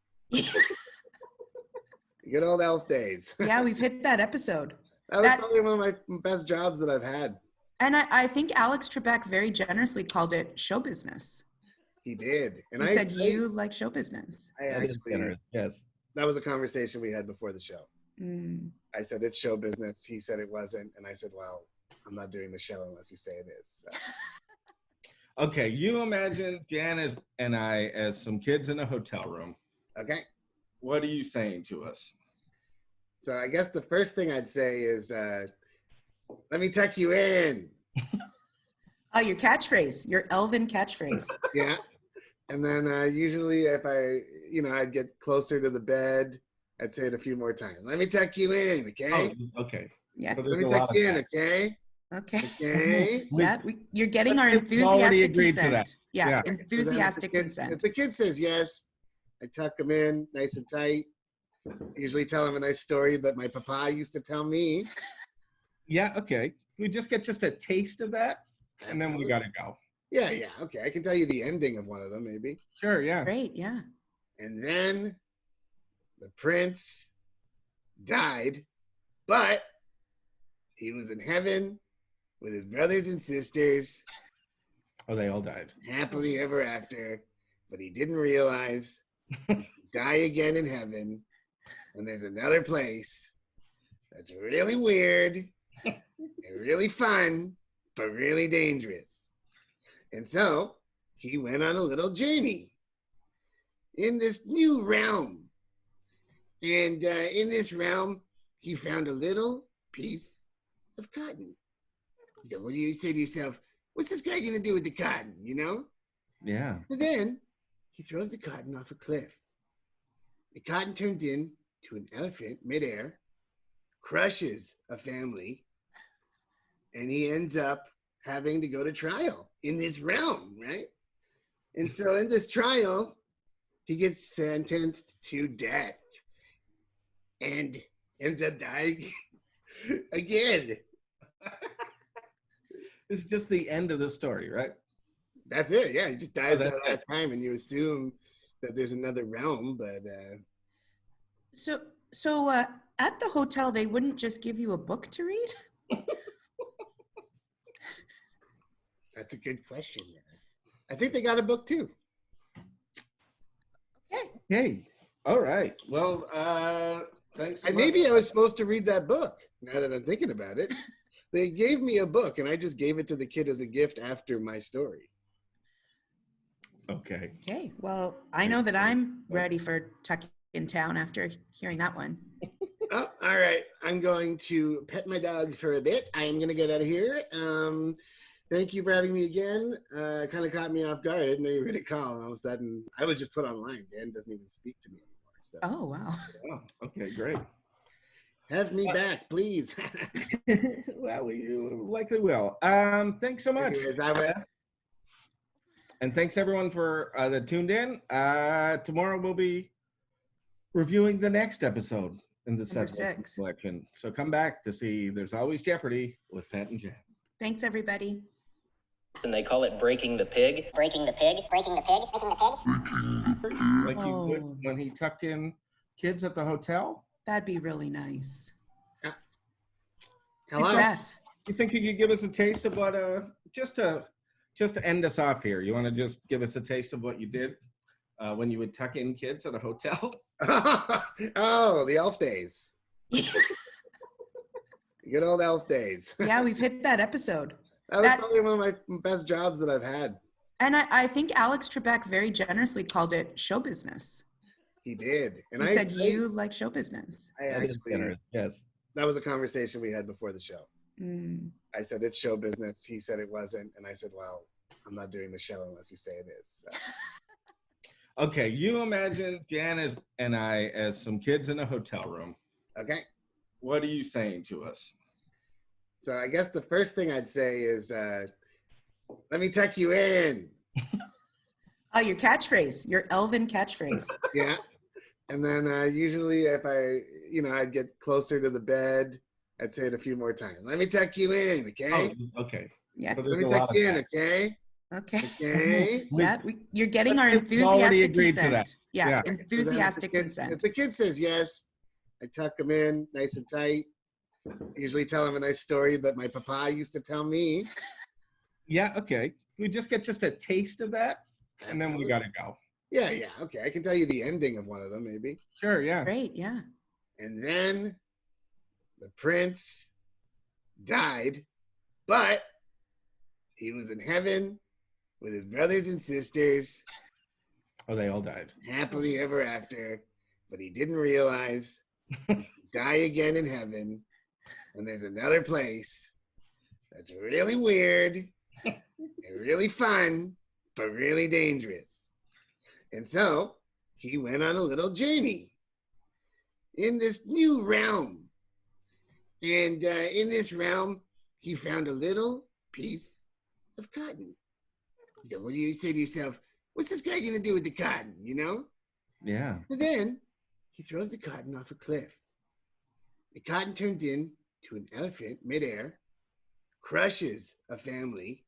Good old elf days. Yeah, we've hit that episode. That was probably one of my best jobs that I've had. And I think Alex Trebek very generously called it show business. He did. And He said you like show business. I actually, yes. that was a conversation we had before the show. Mm. I said it's show business. He said it wasn't. And I said, well, I'm not doing the show unless you say it is. So. Okay, you imagine Jan and I as some kids in a hotel room. Okay. What are you saying to us? So I guess the first thing I'd say is, let me tuck you in. Oh, your catchphrase, your Elvin catchphrase. Yeah. And then usually if I'd get closer to the bed, I'd say it a few more times. Let me tuck you in, okay? Oh, okay. Yeah. So Let me tuck you in, okay? Okay. Okay. Yeah, you're getting our Let's just already enthusiastic agreed to that. consent. Yeah, Yeah. enthusiastic If consent. the kid says yes, I tuck him in nice and tight. Usually tell him a nice story that my papa used to tell me. Yeah, okay. We just get a taste of that, and then we gotta go. Yeah, okay. I can tell you the ending of one of them, maybe. Sure, yeah. Great, yeah. And then the prince died, but he was in heaven with his brothers and sisters, Oh, they all died. happily ever after. But he didn't realize he'd die again in heaven. And there's another place that's really weird and really fun, but really dangerous. And so he went on a little journey in this new realm. And in this realm, he found a little piece of cotton. So what do you say to yourself? What's this guy going to do with the cotton, you know? Yeah. And then he throws the cotton off a cliff. The cotton turns into an elephant midair, crushes a family, and he ends up having to go to trial in this realm, right? And so in this trial, he gets sentenced to death and ends up dying again. It's just the end of the story, right? That's it. Yeah, he just dies that's that last time, and you assume that there's another realm, but So at the hotel, they wouldn't just give you a book to read? that's a good question. I think they got a book too. Hey. All right. Well, thanks. so And much. maybe I was supposed to read that book. Now that I'm thinking about it, they gave me a book, and I just gave it to the kid as a gift after my story. Okay. Okay, well, I know that I'm ready for Tuck in Town after hearing that one. Oh, all right. I'm going to pet my dog for a bit. I am going to get out of here. Thank you for having me again. Kind of caught me off guard. I didn't know you were going to call. And all of a sudden, I was just put online. Dan doesn't even speak to me anymore. So. Oh, wow. Oh, okay, great. Have me back, please. Well, we likely will. Thanks so much. Anyways, I will. And thanks everyone for that tuned in. Tomorrow we'll be reviewing the next episode in the Number set 6. selection. So come back to see There's Always Jeopardy with Pat and Jan. Thanks, everybody. And they call it breaking the pig. Breaking the pig. Breaking the pig. Breaking the pig. Like you would Oh. when he tucked in kids at the hotel. That'd be really nice. Hello? Seth. You think you could give us a taste of what just to end us off here? You want to just give us a taste of what you did when you would tuck in kids at a hotel? Oh, the elf days. Good old elf days. Yeah, we've hit that episode. That was probably one of my best jobs that I've had. And I think Alex Trebek very generously called it show business. He did. And He I said you like show business. I actually, yes. that was a conversation we had before the show. Mm. I said it's show business. He said it wasn't, and I said, "Well, I'm not doing the show unless you say it is." So. Okay, you imagine Jan and I as some kids in a hotel room. Okay. What are you saying to us? So I guess the first thing I'd say is, "Let me tuck you in." Oh, your catchphrase, your Elvin catchphrase. Yeah. And then usually if I'd get closer to the bed, I'd say it a few more times. Let me tuck you in, okay? Oh, okay. Yeah. So Let there's me a lot tuck of you in, that. okay? Okay. Okay. Yeah, you're getting our We've already enthusiastic agreed to that. consent. Yeah, Yeah. So then enthusiastic if consent. the kid says yes, I tuck him in nice and tight. Usually tell him a nice story that my papa used to tell me. Yeah, okay. We just get just a taste of that, and then we gotta go. Yeah, okay. I can tell you the ending of one of them, maybe. Sure, yeah. Great, yeah. And then the prince died, but he was in heaven with his brothers and sisters, Oh, they all died. happily ever after. But he didn't realize he'd die again in heaven. And there's another place that's really weird and really fun, but really dangerous. And so he went on a little journey in this new realm. And in this realm, he found a little piece of cotton. So what do you say to yourself? What's this guy gonna do with the cotton, you know? Yeah. And then he throws the cotton off a cliff. The cotton turns into an elephant midair, crushes a family,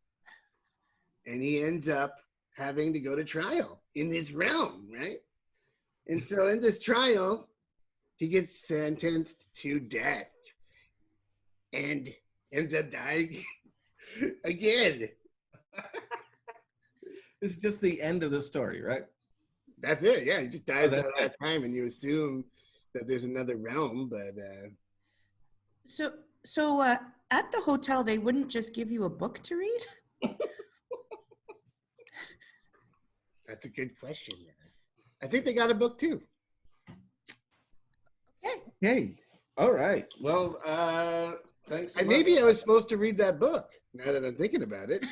and he ends up having to go to trial in this realm, right? And so in this trial, he gets sentenced to death and ends up dying again. It's just the end of the story, right? That's it. Yeah, he just dies that's that last time, and you assume that there's another realm, but So at the hotel, they wouldn't just give you a book to read? that's a good question. I think they got a book too. Okay. All right. Well, thanks. so And much. maybe I was supposed to read that book. Now that I'm thinking about it,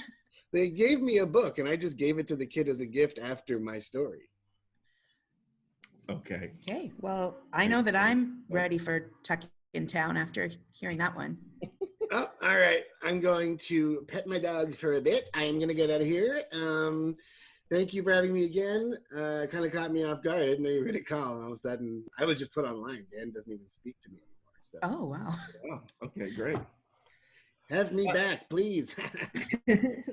they gave me a book, and I just gave it to the kid as a gift after my story. Okay. Okay, well, I know that I'm ready for Tuck in Town after hearing that one. Oh, all right. I'm going to pet my dog for a bit. I am going to get out of here. Thank you for having me again. Kind of caught me off guard. I didn't know you were going to call. And all of a sudden, I was just put online. Dan doesn't even speak to me anymore. So Oh, wow. Oh, okay, great. have me back, please.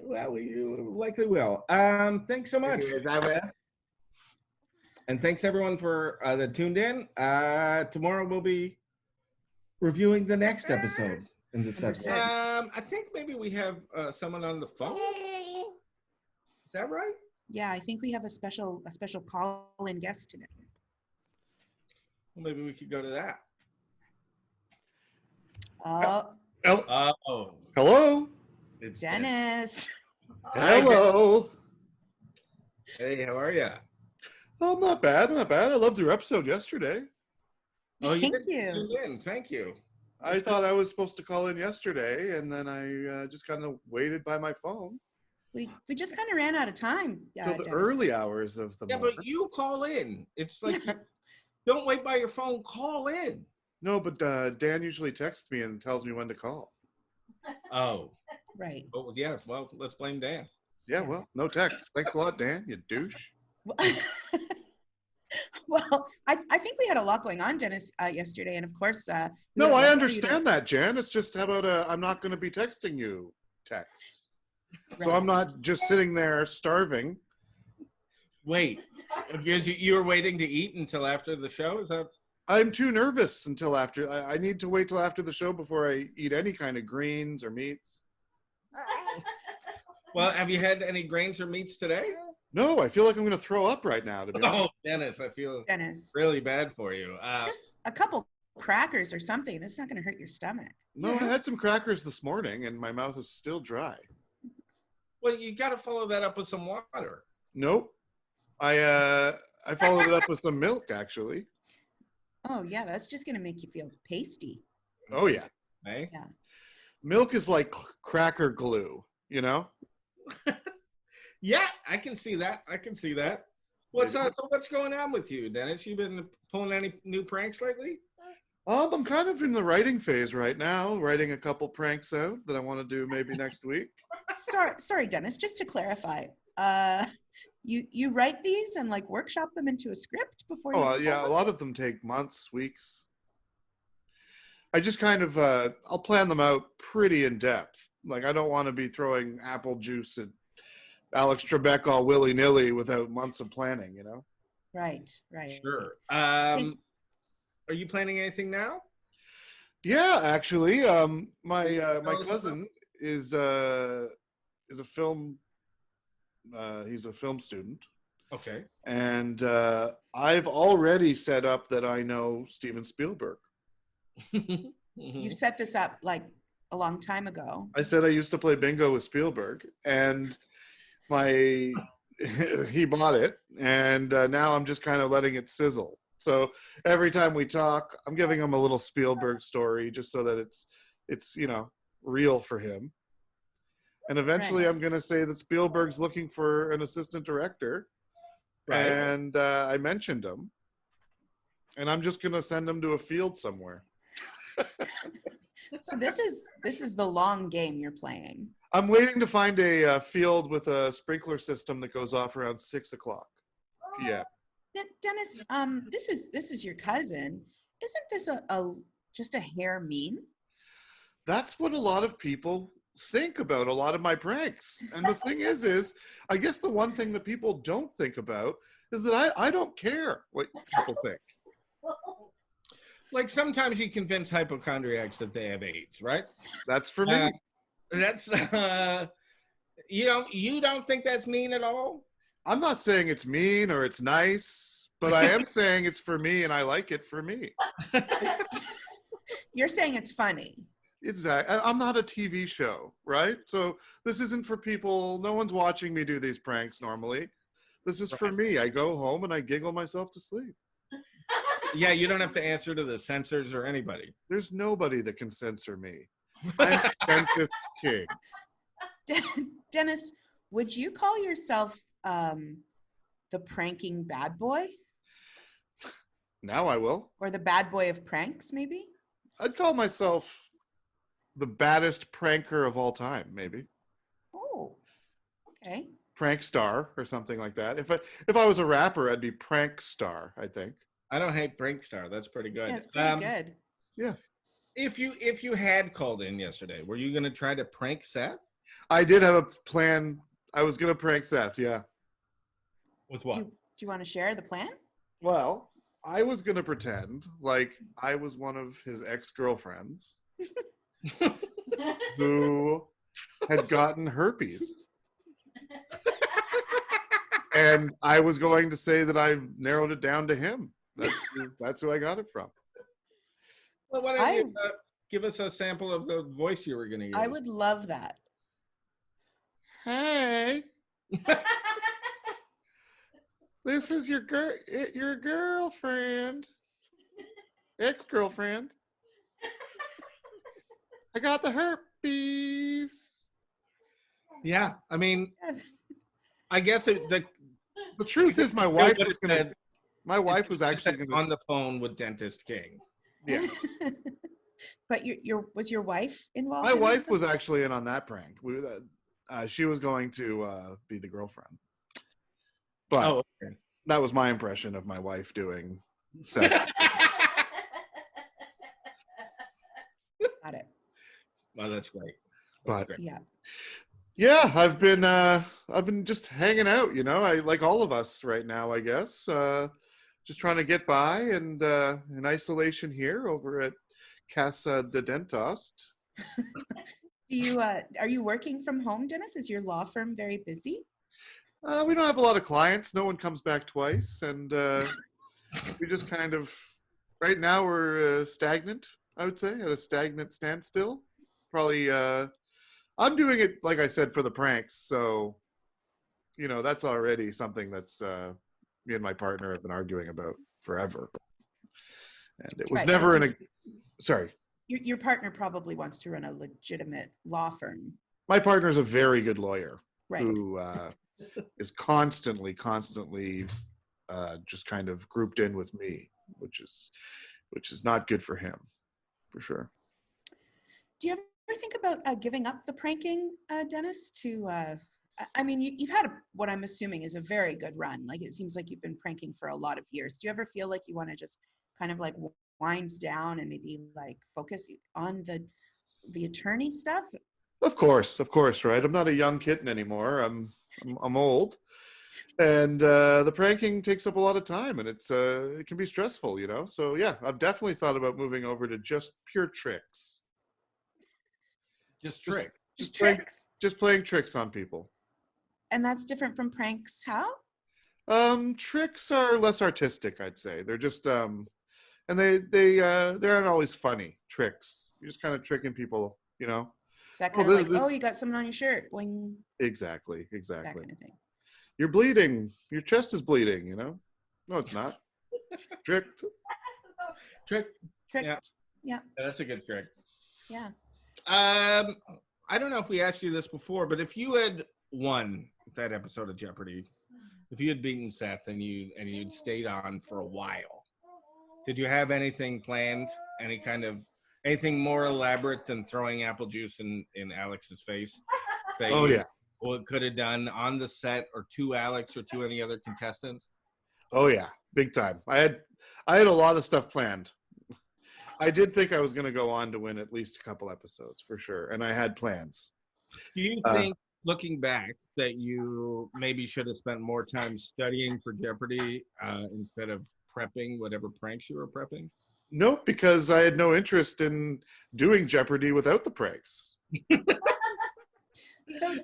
Well, we likely will. Thanks so much. Anyways, I will- And thanks everyone for that tuned in. Tomorrow we'll be reviewing the next episode in this Number episode. 6. I think maybe we have someone on the phone. Is that right? Yeah, I think we have a special call-in guest today. Well, maybe we could go to that. Oh, Oh, Hello. it's Dennis. Hi, Hello. Hey, how are you? Oh, not bad. Not bad. I loved your episode yesterday. Oh, Thank did you. tune in. Thank you. I thought I was supposed to call in yesterday, and then I just kind of waited by my phone We just kind of ran out of time. till the Dennis. early hours of the Yeah, morning. but you call in. It's like don't wait by your phone. Call in. No, but Dan usually texts me and tells me when to call. Oh, Right. oh yeah. Well, let's blame Dan. Yeah, well, no text. Thanks a lot, Dan, you douche. Well, I think we had a lot going on, Dennis, yesterday, and of course. No, I understand that, Jen. It's just how about I'm not going to be texting you text. So I'm not just sitting there starving. Wait, because you were waiting to eat until after the show? Is that? I'm too nervous until after. I need to wait till after the show before I eat any kind of greens or meats. Well, have you had any grains or meats today? No, I feel like I'm going to throw up right now, to be Oh, honest. Dennis, I feel Dennis, really bad for you. just a couple crackers or something. That's not going to hurt your stomach. No, I had some crackers this morning, and my mouth is still dry. Well, you got to follow that up with some water. Nope. I followed it up with some milk, actually. Oh, yeah, that's just going to make you feel pasty. Oh, yeah. Eh? Yeah. Milk is like cracker glue, you know? Yeah, I can see that. I can see that. So what's going on with you, Dennis? You been pulling any new pranks lately? I'm kind of in the writing phase right now, writing a couple pranks out that I want to do maybe next week. Sorry, Dennis, just to clarify, You write these and like workshop them into a script before you. Oh, yeah, a film them? lot of them take months, weeks. I just kind of I'll plan them out pretty in depth. Like I don't want to be throwing apple juice at Alex Trebek all willy nilly without months of planning. You know. Right. Right. Sure. Are you planning anything now? Yeah, actually, my cousin is a film. He's a film student, Okay. and I've already set up that I know Steven Spielberg. You set this up like a long time ago. I said I used to play bingo with Spielberg, and he bought it, and now I'm just kind of letting it sizzle. So every time we talk, I'm giving him a little Spielberg story just so that it's real for him. And eventually, Right. I'm going to say that Spielberg's looking for an assistant director, Right. and I mentioned him, and I'm just going to send him to a field somewhere. So this is the long game you're playing. I'm waiting to find a field with a sprinkler system that goes off around 6:00 p.m. Dennis, this is your cousin. Isn't this just a hair mean? That's what a lot of people think about a lot of my pranks. And the thing is I guess the one thing that people don't think about is that I don't care what people think. Like sometimes you convince hypochondriacs that they have AIDS, right? That's for me. That's you don't think that's mean at all? I'm not saying it's mean or it's nice, but I am saying it's for me and I like it for me. You're saying it's funny. Exactly. I'm not a TV show, right? So this isn't for people. No one's watching me do these pranks normally. This is for me. I go home and I giggle myself to sleep. Yeah, you don't have to answer to the censors or anybody. There's nobody that can censor me. I'm dentist king. Dennis, would you call yourself the pranking bad boy? Now I will. Or the bad boy of pranks, maybe? I'd call myself the baddest pranker of all time, maybe. Oh, okay. Prank star or something like that. If I was a rapper, I'd be prank star, I think. I don't hate Prank Star. That's pretty good. Yeah, it's pretty good. Yeah. If you had called in yesterday, were you going to try to prank Seth? I did have a plan. I was going to prank Seth, yeah. With what? Do you want to share the plan? Well, I was going to pretend like I was one of his ex-girlfriends who had gotten herpes. And I was going to say that I narrowed it down to him. That's who I got it from. Well, why don't you give us a sample of the voice you were going to use? I would love that. Hey, this is your girlfriend, ex-girlfriend. I got the herpes. Yeah, I mean, I guess the truth is my wife was going to. My wife was actually going to on the phone with Dentist King. Yeah. But was your wife involved? My in wife this? was actually in on that prank. She was going to be the girlfriend. But okay. That was my impression of my wife doing sex. Got it. Well, that's great. But yeah. Yeah, I've been just hanging out, I like all of us right now, I guess. Just trying to get by and in isolation here over at Casa de Dentist. Are you working from home, Dennis? Is your law firm very busy? We don't have a lot of clients. No one comes back twice, and we just kind of right now we're stagnant. I would say at a stagnant standstill. Probably. I'm doing it like I said for the pranks, so that's already something that's me and my partner have been arguing about forever, and it was Right. never in a. Sorry. Your partner probably wants to run a legitimate law firm. My partner's a very good lawyer, Right. who is constantly just kind of grouped in with me, which is not good for him, for sure. Do you ever think about giving up the pranking, Dennis, to I mean, you've had what I'm assuming is a very good run. Like, it seems like you've been pranking for a lot of years. Do you ever feel like you want to just kind of like wind down and maybe like focus on the attorney stuff? Of course, right? I'm not a young kitten anymore. I'm old, and the pranking takes up a lot of time, and it can be stressful, you know. So yeah, I've definitely thought about moving over to just pure tricks. Just trick. Just playing, tricks. just playing tricks on people. And that's different from pranks. How? Tricks are less artistic, I'd say. They're just and they aren't always funny tricks. You're just kind of tricking people, you know. Is that kind of like, oh, you got something on your shirt? Boing. Exactly. That kind of thing. You're bleeding. Your chest is bleeding, you know? No, it's not. Tricked. Trick. Tricked. Yeah. That's a good trick. Yeah. I don't know if we asked you this before, but if you had won that episode of Jeopardy, if you had beaten Seth and you'd stayed on for a while, did you have anything planned? Anything more elaborate than throwing apple juice in Alex's face? Oh yeah. Well, it could have done on the set, or to Alex, or to any other contestants. Oh yeah, big time. I had a lot of stuff planned. I did think I was going to go on to win at least a couple episodes for sure, and I had plans. Do you think, looking back, that you maybe should have spent more time studying for Jeopardy instead of prepping whatever pranks you were prepping? Nope, because I had no interest in doing Jeopardy without the pranks. So,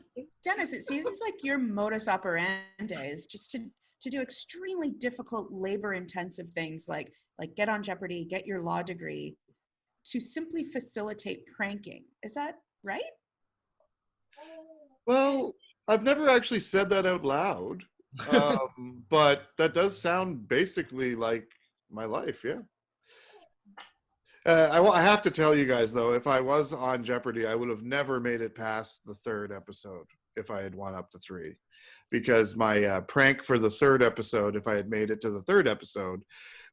Dennis, it seems like your modus operandi is just to do extremely difficult, labor-intensive things like get on Jeopardy, get your law degree, to simply facilitate pranking. Is that right? Well, I've never actually said that out loud, but that does sound basically like my life, yeah. I have to tell you guys, though, if I was on Jeopardy, I would have never made it past the third episode if I had won up to 3. Because my prank for the third episode, if I had made it to the third episode,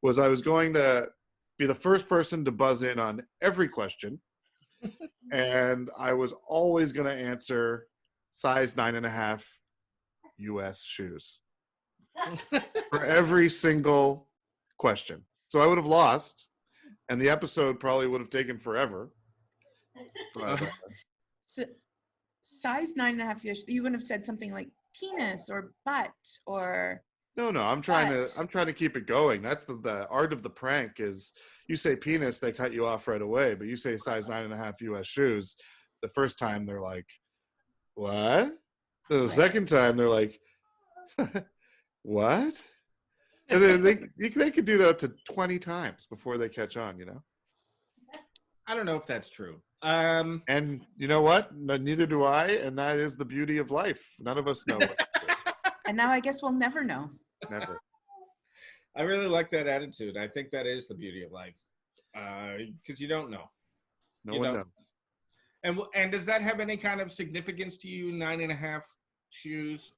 was I was going to be the first person to buzz in on every question. And I was always going to answer size 9.5 US shoes for every single question. So I would have lost, and the episode probably would have taken forever. But, So, size 9.5 years, you wouldn't have said something like penis or butt or. No, I'm trying to keep it going. That's the art of the prank is you say penis, they cut you off right away. But you say size 9.5 US shoes, the first time they're like, what? And the second time they're like, what? And then they could do that up to 20 times before they catch on, you know? I don't know if that's true. And you know what? Neither do I, and that is the beauty of life. None of us know. And now I guess we'll never know. Never. I really like that attitude. I think that is the beauty of life, because you don't know. No one knows. And does that have any kind of significance to you? 9.5 shoes.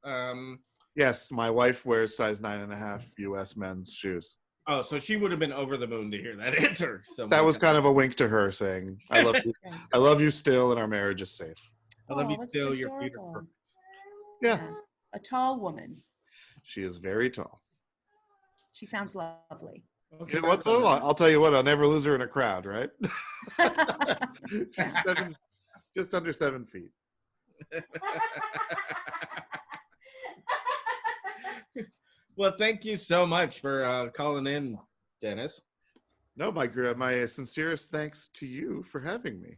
Yes, my wife wears size 9.5 US men's shoes. Oh, so she would have been over the moon to hear that answer. So that was kind of a wink to her, saying, "I love you. I love you still, and our marriage is safe." I love you that's still. Your feet are adorable. perfect. Yeah. A tall woman. She is very tall. She sounds lovely. Okay, You know what, though? I'll tell you what. I'll never lose her in a crowd, right? She's just under 7 feet. Well, thank you so much for calling in, Dennis. No, my sincerest thanks to you for having me.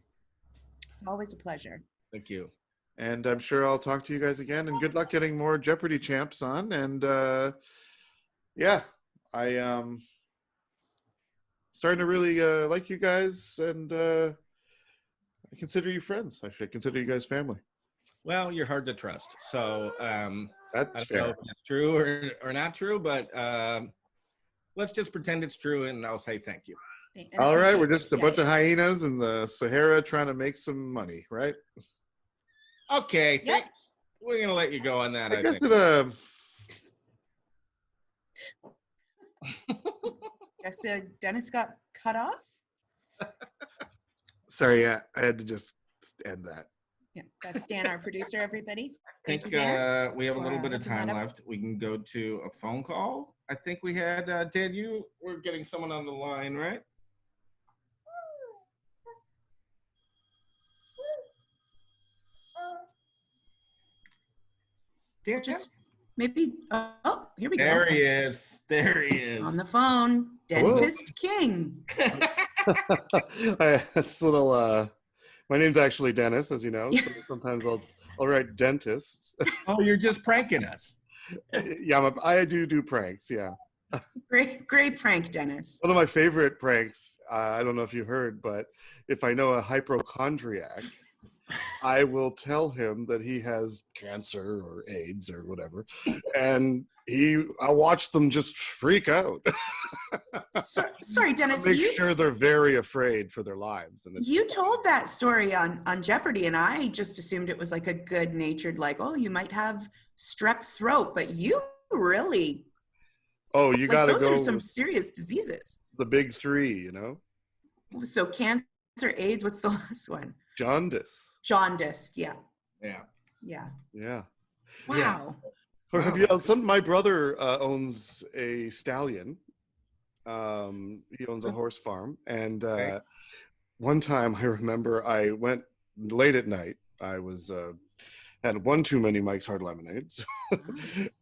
It's always a pleasure. Thank you. And I'm sure I'll talk to you guys again. And good luck getting more Jeopardy champs on. And yeah, I starting to really like you guys, and I consider you friends. I should consider you guys family. Well, you're hard to trust. So that's I don't fair. know if it's true or not true, but let's just pretend it's true, and I'll say thank you. All right, we're just a bunch of hyenas in the Sahara trying to make some money, right? Okay, we're gonna let you go on that. I guess think. Guess Dennis got cut off. Sorry, yeah, I had to just end that. Yeah, that's Dan, our producer, everybody. I Thank think you, Dan. we have a for, little bit of looking that time up. left. We can go to a phone call. I think we had, Dan, you were getting someone on the line, right? Dan? Just maybe, oh, here we go. There he is. There he is. On the phone, Hello. Dentist King. It's a little. My name's actually Dennis, as you know. So sometimes I'll write dentist. Oh, you're just pranking us. Yeah, I do pranks. Yeah. Great prank, Dennis. One of my favorite pranks. I don't know if you heard, but if I know a hypochondriac, I will tell him that he has cancer or AIDS or whatever, and I'll watch them just freak out. Sorry, Dennis. Make sure they're very afraid for their lives. And You told that story on Jeopardy, and I just assumed it was like a good-natured, like, oh, you might have strep throat, but you really. Oh, you got to those go. are some serious diseases. The big three, you know. So cancer, AIDS. What's the last one? Jaundice. Jaundice. Yeah. Yeah. Yeah. Yeah. Wow. Or have you? My brother owns a stallion. He owns a horse farm, and one time I remember I went late at night. I was had one too many Mike's Hard Lemonades,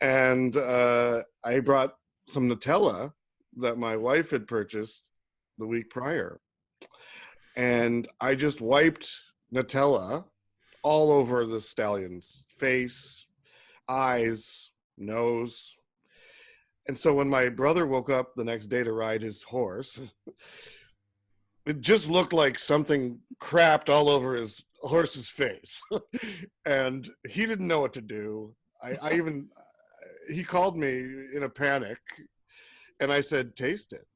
and I brought some Nutella that my wife had purchased the week prior, and I just wiped Nutella all over the stallion's face, eyes, nose. And so when my brother woke up the next day to ride his horse, it just looked like something crapped all over his horse's face. And he didn't know what to do. He called me in a panic, and I said, taste it.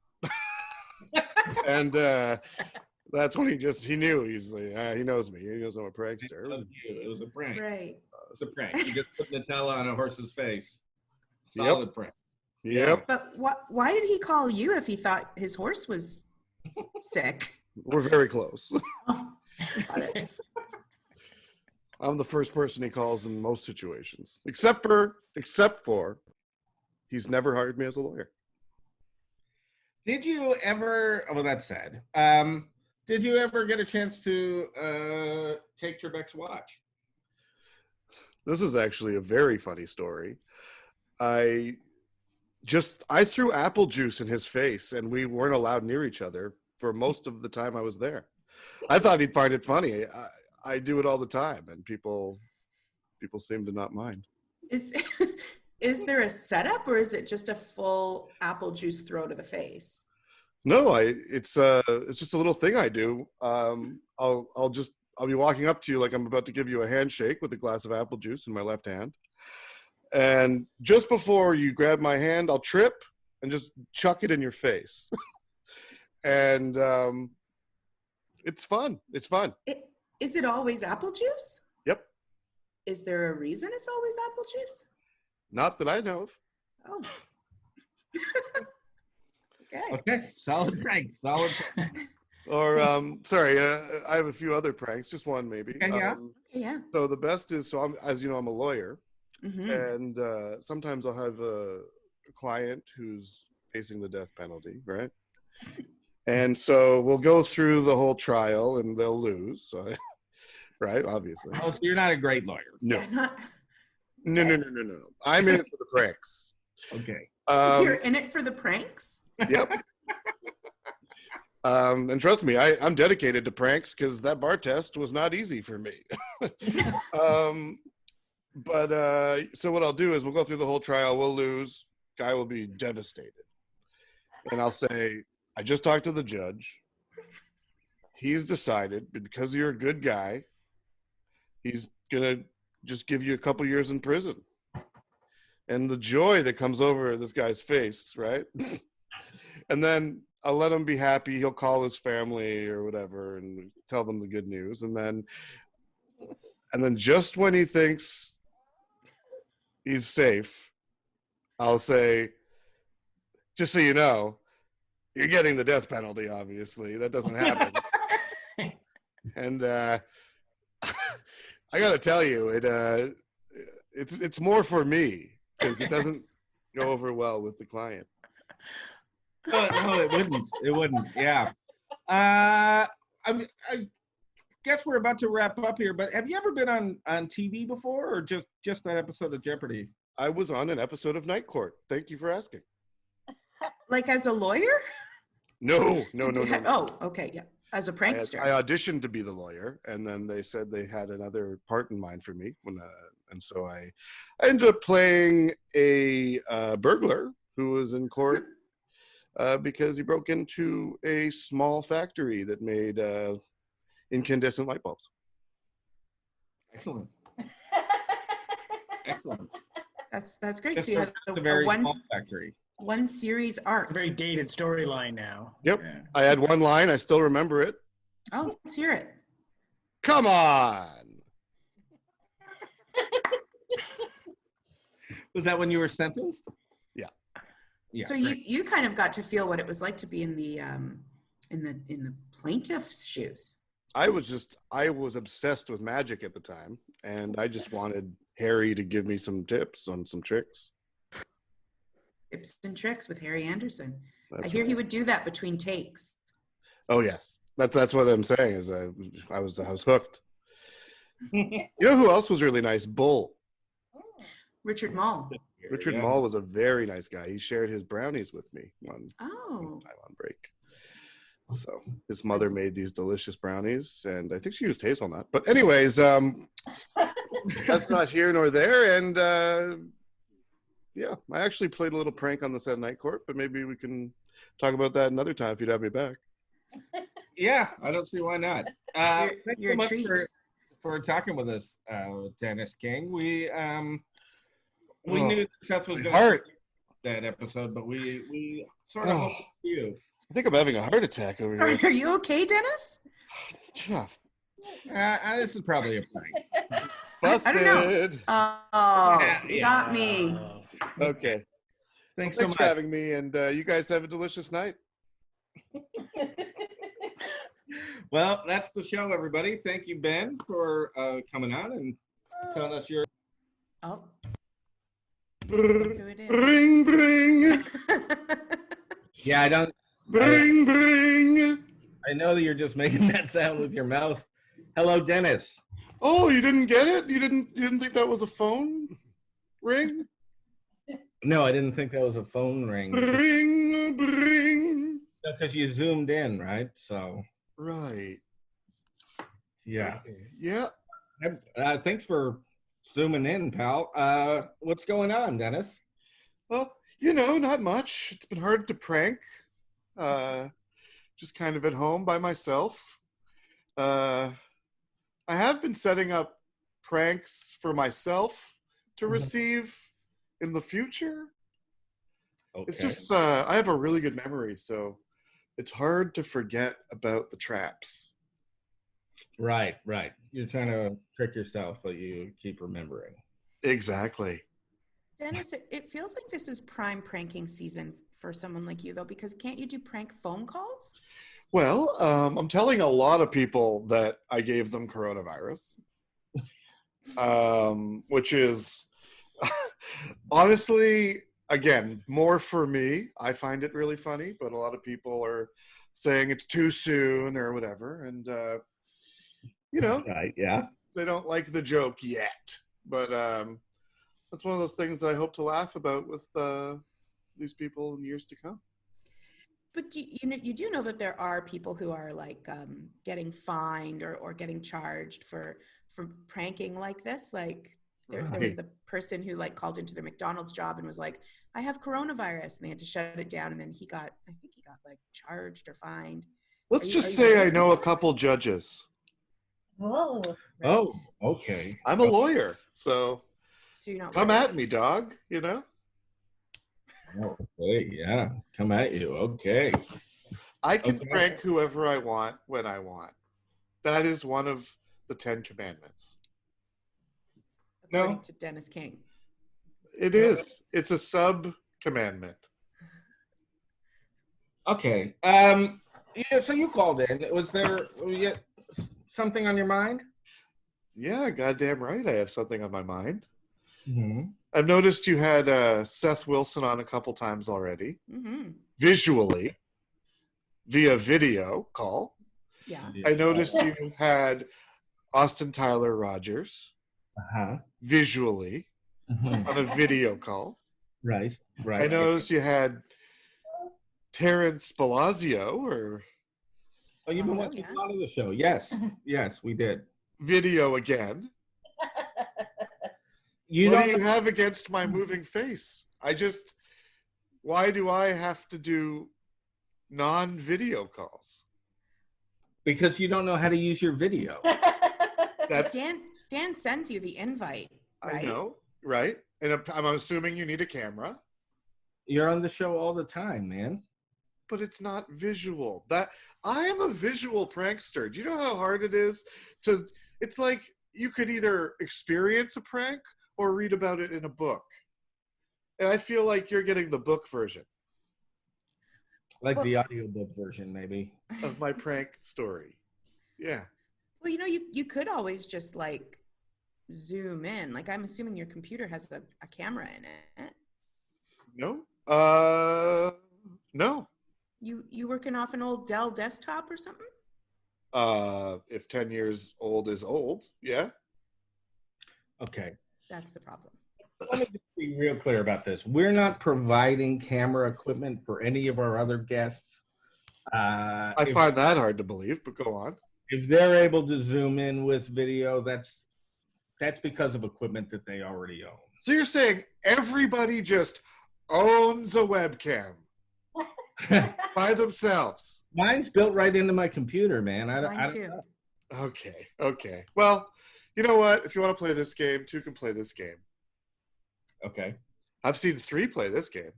And that's when he knew. He's like, he knows me. He knows I'm a prankster. It was a prank. Right. It's a prank. You just put Nutella on a horse's face. Solid prank. Yep. But why did he call you if he thought his horse was sick? We're very close. Got it. I'm the first person he calls in most situations, except for he's never hired me as a lawyer. Did you ever? Well, that's sad. Did you ever get a chance to take Trebek's watch? This is actually a very funny story. I threw apple juice in his face, and we weren't allowed near each other for most of the time I was there. I thought he'd find it funny. I do it all the time, and people seem to not mind. Is there a setup, or is it just a full apple juice throw to the face? No, it's just a little thing I do. I'll be walking up to you like I'm about to give you a handshake with a glass of apple juice in my left hand. And just before you grab my hand, I'll trip and just chuck it in your face. And it's fun. It's fun. Is it always apple juice? Yep. Is there a reason it's always apple juice? Not that I know of. Oh. Okay. Solid prank. Solid prank. Or sorry, I have a few other pranks. Just one maybe. Okay, yeah. Yeah. So the best is as you know, I'm a lawyer. Mm-hmm. And sometimes I'll have a client who's facing the death penalty, right? And so we'll go through the whole trial, and they'll lose, so, right? Obviously. Oh, so you're not a great lawyer. No. Yeah, No. I'm in it for the pranks. Okay. You're in it for the pranks? Yep. And trust me, I'm dedicated to pranks because that bar test was not easy for me. But so what I'll do is we'll go through the whole trial. We'll lose. Guy will be devastated. And I'll say, I just talked to the judge. He's decided, because you're a good guy, he's going to just give you a couple years in prison. And the joy that comes over this guy's face, right? And then I'll let him be happy. He'll call his family or whatever and tell them the good news. And then just when he thinks he's safe, I'll say, just so you know, you're getting the death penalty, obviously. That doesn't happen. And I gotta tell you, it's more for me because it doesn't go over well with the client. No, it wouldn't. It wouldn't. Yeah. I guess we're about to wrap up here, but have you ever been on TV before, or just that episode of Jeopardy? I was on an episode of Night Court. Thank you for asking. Like as a lawyer? No. Oh, okay, yeah. As a prankster. I auditioned to be the lawyer, and then they said they had another part in mind for me. And so I ended up playing a burglar who was in court because he broke into a small factory that made incandescent light bulbs. Excellent. Excellent. That's great. Just So you had a a very one small factory. one series arc. Very dated storyline now. Yep. Yeah. I had one line. I still remember it. Oh, let's hear it. Come on. Was that when you were sentenced? Yeah. Yeah. So you kind of got to feel what it was like to be in the plaintiff's shoes. I was obsessed with magic at the time, and I just wanted Harry to give me some tips on some tricks. Tips and tricks with Harry Anderson. That's I hear right. he would do that between takes. Oh yes, that's what I'm saying. Is I was hooked. You know who else was really nice? Bull. Richard Mall. Richard Mall was a very nice guy. He shared his brownies with me one Oh. time on break. So his mother made these delicious brownies, and I think she used hazelnut. But anyways, that's not here nor there. And yeah, I actually played a little prank on the set of Night Court, but maybe we can talk about that another time if you'd have me back. Yeah, I don't see why not. You're a Thanks so treat. much for talking with us, Dennis King. We knew that Seth was going to that episode, but we sort of hoped for you. I think I'm having a heart attack over here. Are you okay, Dennis? Jeff. This is probably a prank. Busted. I don't know. Oh, you got me. Okay. Thanks Well, so much for having me, and you guys have a delicious night. Well, that's the show, everybody. Thank you, Ben, for coming on and telling us your. Oh. Look who it is. Bring, bring. Yeah, I don't. Bring, bring. I know that you're just making that sound with your mouth. Hello, Dennis. Oh, you didn't get it? You didn't think that was a phone ring? No, I didn't think that was a phone ring. Bring, bring. Because you zoomed in, right? So. Right. Yeah. Okay. Yeah. Thanks for zooming in, pal. What's going on, Dennis? Well, not much. It's been hard to prank. Just kind of at home by myself. I have been setting up pranks for myself to receive in the future. Okay. It's just I have a really good memory, so it's hard to forget about the traps. Right. You're trying to trick yourself, but you keep remembering. Exactly. Dennis, it feels like this is prime pranking season for someone like you, though, because can't you do prank phone calls? Well, I'm telling a lot of people that I gave them coronavirus, which is honestly, again, more for me. I find it really funny, but a lot of people are saying it's too soon or whatever. And, Right, yeah. they don't like the joke yet. But that's one of those things that I hope to laugh about with these people in years to come. But you do know that there are people who are like getting fined or getting charged for pranking like this. Like there was the person who like called into their McDonald's job and was like, I have coronavirus, and they had to shut it down. And then I think he got like charged or fined. Let's just say I know a couple judges. Whoa. Right. Oh, okay. I'm a lawyer, so So you're not come worried. at me, dog. Okay, yeah. Come at you. Okay. I can Okay. prank whoever I want when I want. That is one of the 10 Commandments. According No. to Dennis King. It is. It's a sub-commandment. Okay. Yeah, so you called in. Was there something on your mind? Yeah, goddamn right. I have something on my mind. Mm-hmm. I've noticed you had Seth Wilson on a couple times already, Mm-hmm. visually, via video call. Yeah. I noticed you had Austin Tyler Rogers, Uh-huh. visually, Mhm. on a video call. Right. I noticed you had Terrence Spalazio, or Oh, you've been Oh, watching yeah. a lot of the show. Yes. Yes, we did. video again. You What don't do you know- have against my moving face? Why do I have to do non-video calls? because you don't know how to use your video. That's Dan sends you the invite, right? I know, right? And I'm assuming you need a camera, You're on the show all the time, man. but it's not visual. That I am a visual prankster. Do you know how hard it is to? It's like you could either experience a prank or read about it in a book, and I feel like you're getting the book version Like Well- the audiobook version, maybe. of my prank story. Yeah. Well, you could always just like zoom in. Like I'm assuming your computer has a camera in it. No. No. You working off an old Dell desktop or something? If 10 years old is old, yeah. Okay. That's the problem. Let me just be real clear about this. We're not providing camera equipment for any of our other guests. I find that hard to believe, but go on. If they're able to zoom in with video, that's because of equipment that they already own. So you're saying everybody just owns a webcam by themselves? Mine's built right into my computer, man. I Mine don't too. know. Okay. Well, you know what? If you want to play this game, two can play this game. Okay. I've seen three play this game.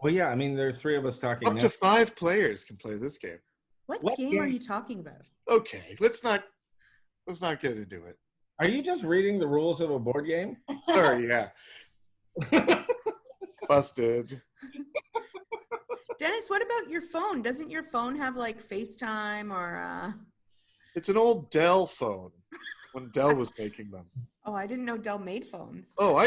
Well, yeah. I mean, there are three of us talking Up now. to 5 players can play this game. What game are you talking about? Okay, let's not get into it. Are you just reading the rules of a board game? Sorry, yeah. Busted. Dennis, what about your phone? Doesn't your phone have like FaceTime or It's an old Dell phone when Dell was making them. Oh, I didn't know Dell made phones. Oh, I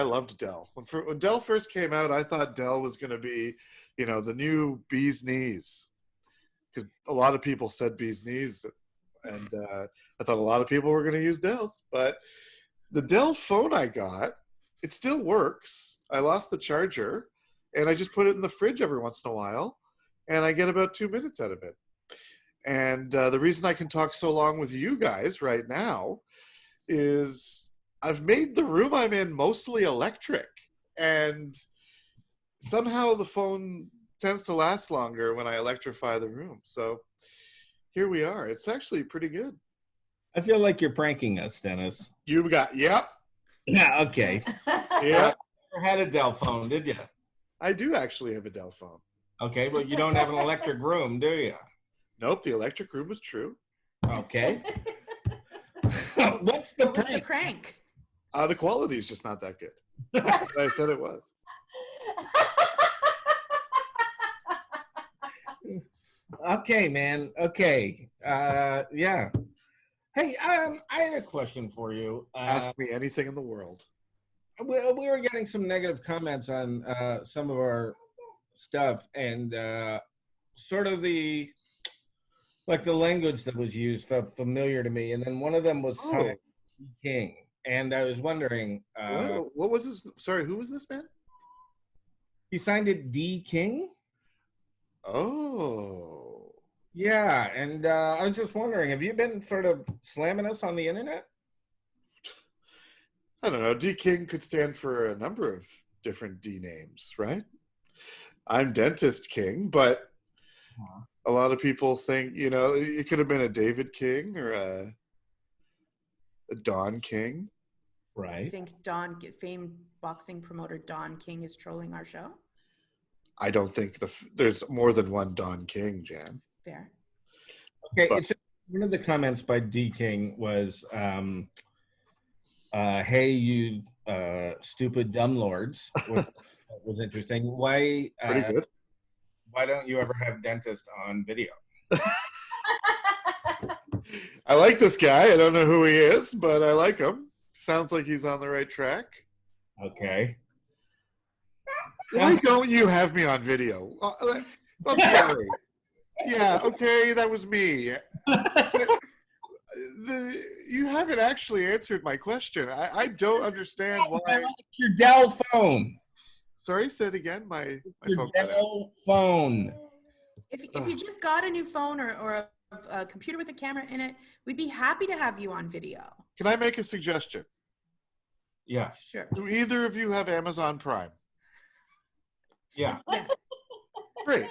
loved Dell. When Dell first came out, I thought Dell was going to be, the new bee's knees. Because a lot of people said bee's knees, and I thought a lot of people were going to use Dells. But the Dell phone I got, it still works. I lost the charger, and I just put it in the fridge every once in a while, and I get about 2 minutes out of it. And the reason I can talk so long with you guys right now is I've made the room I'm in mostly electric, and somehow the phone tends to last longer when I electrify the room. So here we are. It's actually pretty good. I feel like you're pranking us, Dennis. You got, yep. Yeah, okay. Yeah. You never had a Dell phone, did you? I do actually have a Dell phone. Okay, but you don't have an electric room, do you? Nope, the electric room is true. Okay. What's the What was the prank? prank? The quality is just not that good. But I said it was. Okay, man. Okay. Yeah. Hey, I had a question for you. Ask me anything in the world. We were getting some negative comments on some of our stuff, and sort of the language that was used felt familiar to me. And then one of them was Sonic King, and I was wondering, what was this? Sorry, who was this man? he signed it D King. Oh. Yeah, and I was just wondering, have you been sort of slamming us on the internet? I don't know. D King could stand for a number of different D names, right? I'm Dentist King, but a lot of people think, it could have been a David King or a Don King. You Right. think famed boxing promoter Don King is trolling our show? I don't think there's more than one Don King, Jan. Fair. Okay, But- it's one of the comments by D King was, "Hey, you stupid dumb lords," was interesting. Why? Pretty good. Why don't you ever have dentist on video? I like this guy. I don't know who he is, but I like him. Sounds like he's on the right track. Okay. Why don't you have me on video? I'm sorry. Yeah, okay, that was me. You haven't actually answered my question. I don't understand I why. like your Dell phone. Sorry, say it again. My Your phone cut out. Dell phone. If you just got a new phone or a computer with a camera in it, we'd be happy to have you on video. Can I make a suggestion? Yeah. Sure. Do either of you have Amazon Prime? Yeah. Yeah. Great.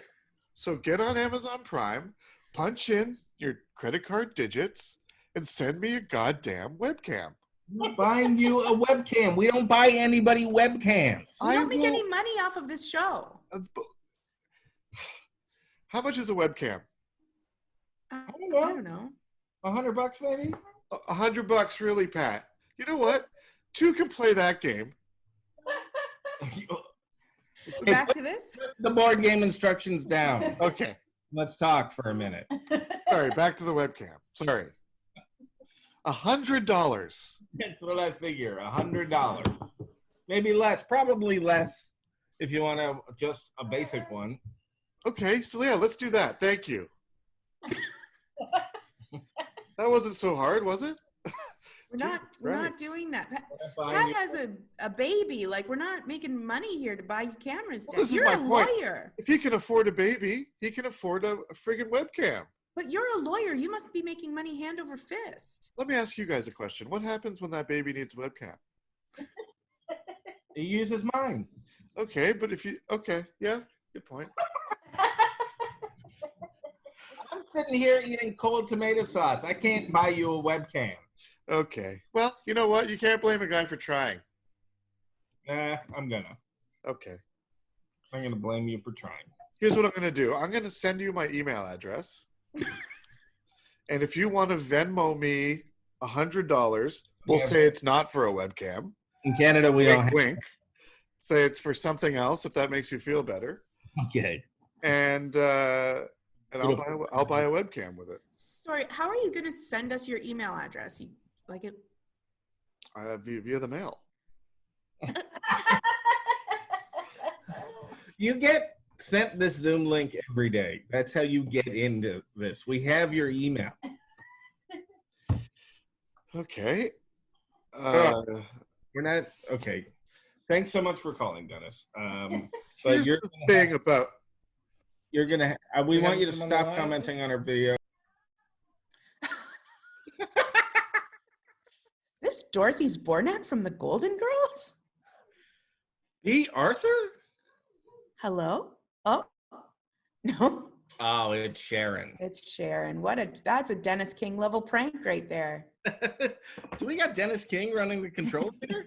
So get on Amazon Prime, punch in your credit card digits, and send me a goddamn webcam. We're buying you a webcam. We don't buy anybody webcams. We don't make any money off of this show. How much is a webcam? I don't know. $100 maybe? $100, really, Pat. You know what? Two can play that game. Back to this? Put the board game instructions down. Okay. Let's talk for a minute. Sorry, back to the webcam. Sorry. $100. That's what I figure. $100. Maybe less. Probably less if you want to just a basic one. Okay, so yeah, let's do that. Thank you. That wasn't so hard, was it? We're not doing that. Pat buying you- has a baby. Like, we're not making money here to buy cameras. Well, this is You're my a point. lawyer. If he can afford a baby, he can afford a friggin' webcam. But you're a lawyer. You must be making money hand over fist. Let me ask you guys a question. What happens when that baby needs a webcam? He uses mine. Okay, but okay, yeah, good point. I'm sitting here eating cold tomato sauce. I can't buy you a webcam. Okay. Well, you know what? You can't blame a guy for trying. Nah, I'm gonna. Okay. I'm gonna blame you for trying. Here's what I'm going to do. I'm going to send you my email address. And if you want to Venmo me $100, we'll Yeah. say it's not for a webcam. In Canada, we don't Wink, have. wink. Say it's for something else if that makes you feel better. Okay. And I'll buy a webcam with it. Sorry, how are you going to send us your email address? You like it? Via the mail. You get sent this Zoom link every day. That's how you get into this. We have your email. Okay. We're not okay. Thanks so much for calling, Dennis. But Here's you're the thing about you're gonna. We You want have you to them on the stop line? commenting on our video. This Dorothy's Bornak from the Golden Girls? B. Arthur? Hello? Oh, no, Oh, it's Sharon. it's Sharon. That's a Dennis King level prank right there. Do we got Dennis King running the controls here?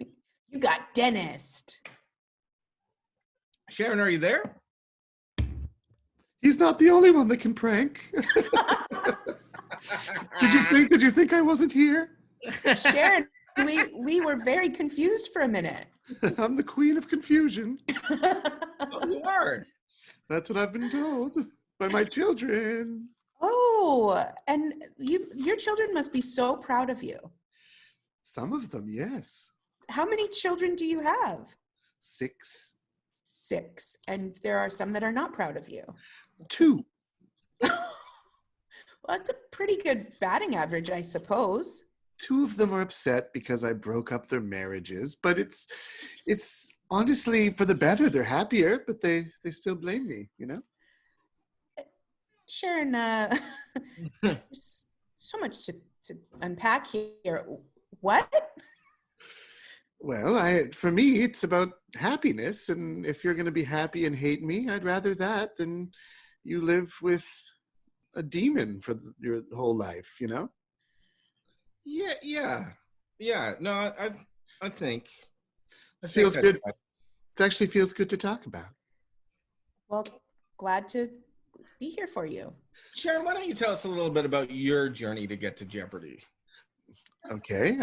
You got Dennis. Sharon, are you there? he's not the only one that can prank. Did you think I wasn't here? Sharon, we were very confused for a minute. I'm the queen of confusion. Oh, you are. That's what I've been told by my children. Oh, and your children must be so proud of you. Some of them, yes. How many children do you have? 6. 6. And there are some that are not proud of you. 2. Well, that's a pretty good batting average, I suppose. 2 of them are upset because I broke up their marriages, but it's honestly for the better. They're happier, but they still blame me, you know? Sharon, there's so much to unpack here. What? Well, for me, it's about happiness, and if you're going to be happy and hate me, I'd rather that than you live with a demon for your whole life, you know? Yeah. No, I think It feels that's good. right. It actually feels good to talk about. Well, glad to be here for you. Sharon, why don't you tell us a little bit about your journey to get to Jeopardy? Okay.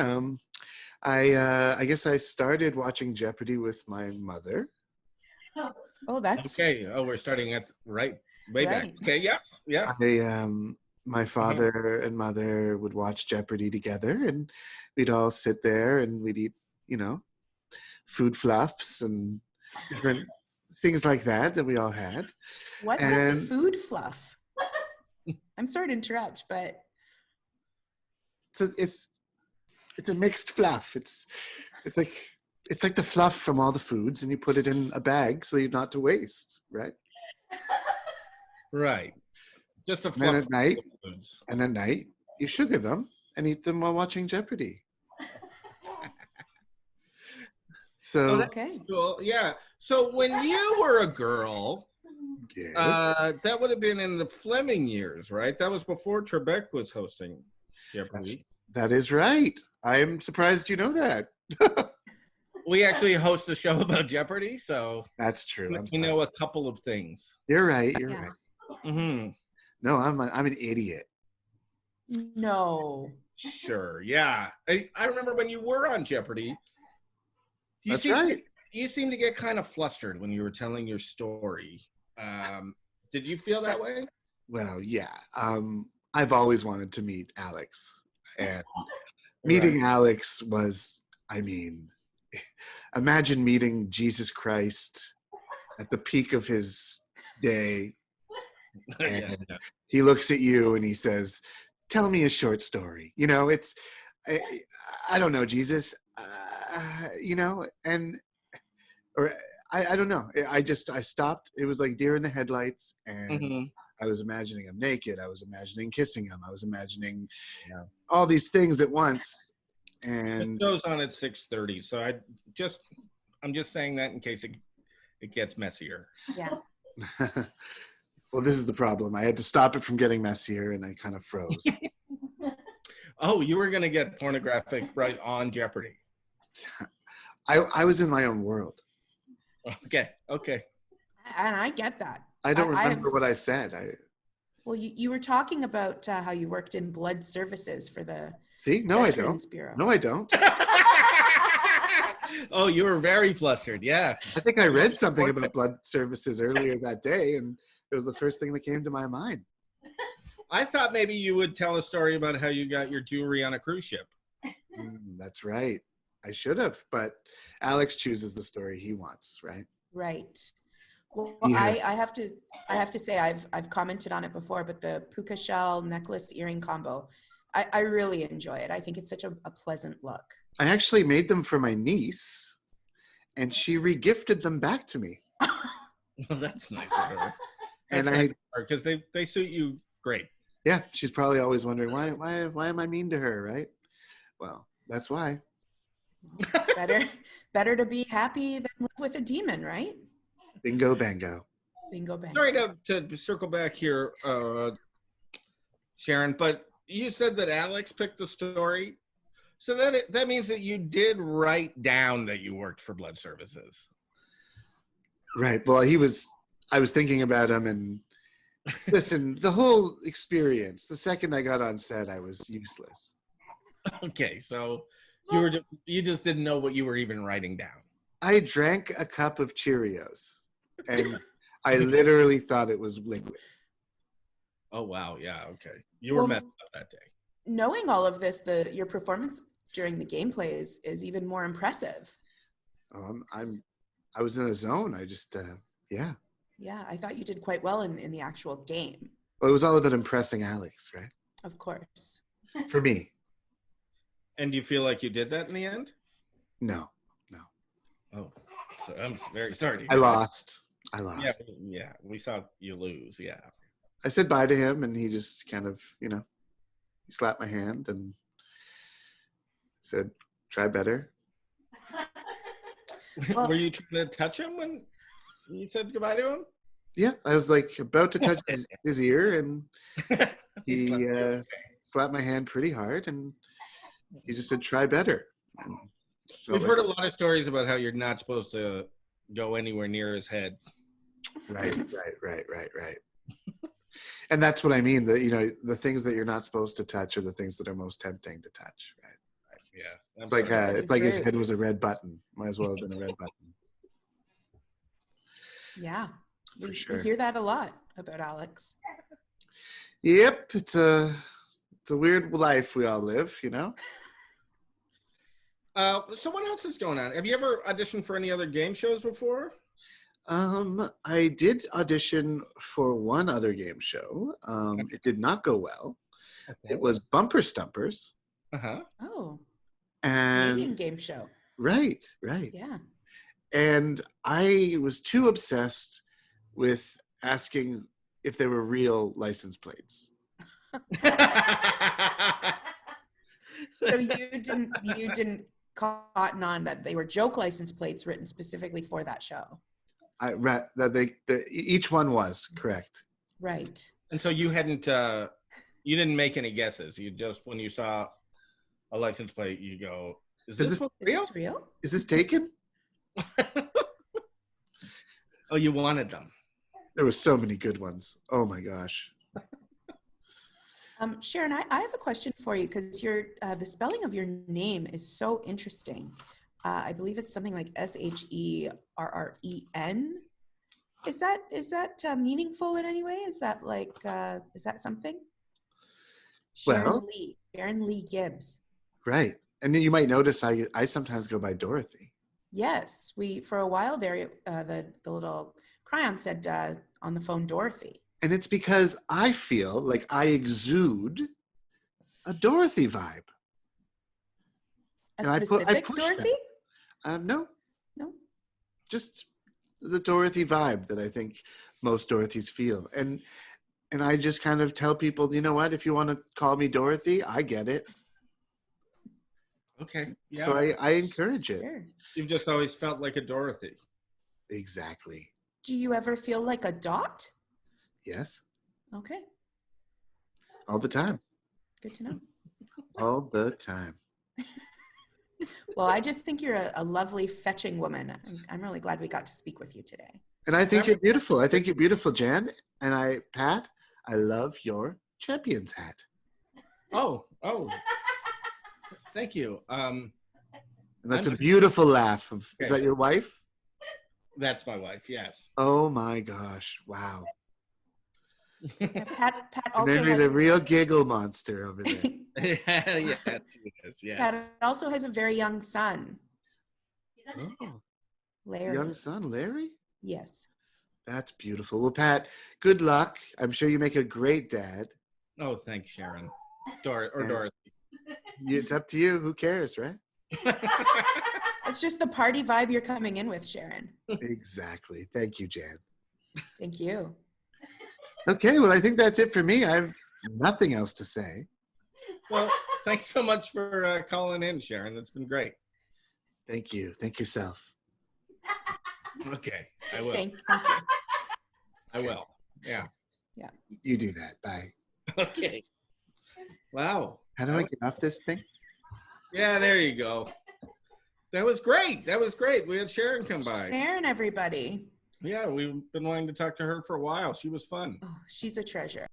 I guess I started watching Jeopardy with my mother. Oh, that's Okay. Oh, we're starting at way back. Right. Okay. Yeah. I my father and mother would watch Jeopardy together, and we'd all sit there and we'd eat, food fluffs and different things like that we all had. What's a food fluff? I'm sorry to interrupt, but it's a mixed fluff. It's like the fluff from all the foods, and you put it in a bag so you're not to waste, right? Right. Just a And fluff. at night, you sugar them and eat them while watching Jeopardy. So okay. Cool. Yeah. So when you were a girl, yes. that would have been in the Fleming years, right? That was before Trebek was hosting Jeopardy. That is right. I am surprised you know that. We actually host a show about Jeopardy, so that's true. We know a couple of things. You're right. You're right. Mm-hmm. No, I'm an idiot. No. Sure. Yeah. I remember when you were on Jeopardy. That's right. You seemed to get kind of flustered when you were telling your story. Did you feel that way? Well, yeah. I've always wanted to meet Alex, and meeting Alex was, imagine meeting Jesus Christ at the peak of his day. And he looks at you and he says, "Tell me a short story." I don't know, Jesus. I don't know. I stopped. It was like deer in the headlights, and I was imagining him naked. I was imagining kissing him. I was imagining all these things at once. And it goes on at 6:30. So I'm just saying that in case it gets messier. Yeah. Well, this is the problem. I had to stop it from getting messier, and I kind of froze. Oh, you were going to get pornographic right on Jeopardy. I was in my own world. Okay. And I get that. I don't remember what I said. Well, you were talking about how you worked in blood services for the See? No, Veterans I don't. Bureau. No, I don't. Oh, you were very flustered. Yeah. I think I read something about blood services earlier that day, and it was the first thing that came to my mind. I thought maybe you would tell a story about how you got your jewelry on a cruise ship. That's right. I should have, but Alex chooses the story he wants, right? Right. Well, Yeah. I have to say I've commented on it before, but the puka shell necklace earring combo, I really enjoy it. I think it's such a pleasant look. I actually made them for my niece, and she regifted them back to me. Well, that's nice of her. And because they suit you great. Yeah, she's probably always wondering why am I mean to her, right? Well, that's why. Better to be happy than live with a demon, right? Bingo bango. Bingo bango. Sorry to circle back here, Sharon, but you said that Alex picked the story. So that means that you did write down that you worked for blood services. Right. Well, I was thinking about him, and listen, the whole experience, the second I got on set, I was useless. Okay, so you just didn't know what you were even writing down. I drank a cup of Cheerios, and I literally thought it was liquid. Oh wow, yeah, okay. You were messed up that day. Knowing all of this, your performance during the gameplay is even more impressive. I was in a zone. I just yeah. Yeah, I thought you did quite well in the actual game. Well, it was all about impressing Alex, right? Of course. For me. And do you feel like you did that in the end? No. Oh, so I'm very sorry. I lost. Yeah, we saw you lose. Yeah. I said bye to him, and he just kind of, he slapped my hand and said, "Try better." Well, were you trying to touch him when you said goodbye to him? Yeah, I was like about to touch his ear, and he slapped my hand pretty hard, and he just said, "Try better." We've heard a lot of stories about how you're not supposed to go anywhere near his head. Right. And that's what I mean. That the things that you're not supposed to touch are the things that are most tempting to touch. Right. Yeah. It's like his head was a red button. Might as well have been a red button. Yeah. We sure. hear that a lot about Alex. Yep, it's a weird life we all live, you know. So what else is going on? Have you ever auditioned for any other game shows before? I did audition for one other game show. It did not go well. It was Bumper Stumpers. Oh, And Canadian game show. right. Yeah. And I was too obsessed with asking if they were real license plates. So you didn't cotton on that they were joke license plates written specifically for that show. Each one was correct. Right. And so you hadn't, you didn't make any guesses. You just, when you saw a license plate, you go, is this real? Is this real? Is this taken? Oh, you wanted them. There were so many good ones. Oh my gosh. Sharon, I have a question for you because the spelling of your name is so interesting. I believe it's something like Sherrren. Is that meaningful in any way? Is that is that something? Sharon Lee Gibbs. Right. And then you might notice I sometimes go by Dorothy. Yes, for a while there, the little crayon said on the phone Dorothy. And it's because I feel like I exude a Dorothy vibe. A specific Dorothy? No. No. Just the Dorothy vibe that I think most Dorothys feel. And I just kind of tell people, you know what, if you want to call me Dorothy, I get it. Okay. Yeah. So I encourage it. Sure. You've just always felt like a Dorothy. Exactly. Do you ever feel like a Dot? Yes. Okay. All the time. Good to know. All the time. Well, I just think you're a lovely, fetching woman. I'm really glad we got to speak with you today. And I think you're beautiful. I think you're beautiful, Jan. And Pat, I love your champion's hat. Oh. Thank you. And that's a beautiful laugh. Is that your wife? That's my wife, yes. Oh my gosh. Wow. Yeah, Pat And then also a real giggle monster over there. Yes. Pat also has a very young son. Oh, Larry. young son, Larry? Yes. That's beautiful. Well, Pat, good luck. I'm sure you make a great dad. Oh, thanks, Sharon. Dorothy. It's up to you. Who cares, right? It's just the party vibe you're coming in with, Sharon. Exactly. Thank you, Jan. Thank you. Okay, well, I think that's it for me. I have nothing else to say. Well, thanks so much for calling in, Sharon. That's been great. Thank you. Thank yourself. Okay, I will. Thank you. I will. Yeah. Yeah. You do that. Bye. Okay. Wow. How do I get off this thing? Yeah, there you go. That was great. We had Sharon come by. Sharon, everybody. Yeah, we've been wanting to talk to her for a while. She was fun. Oh, she's a treasure.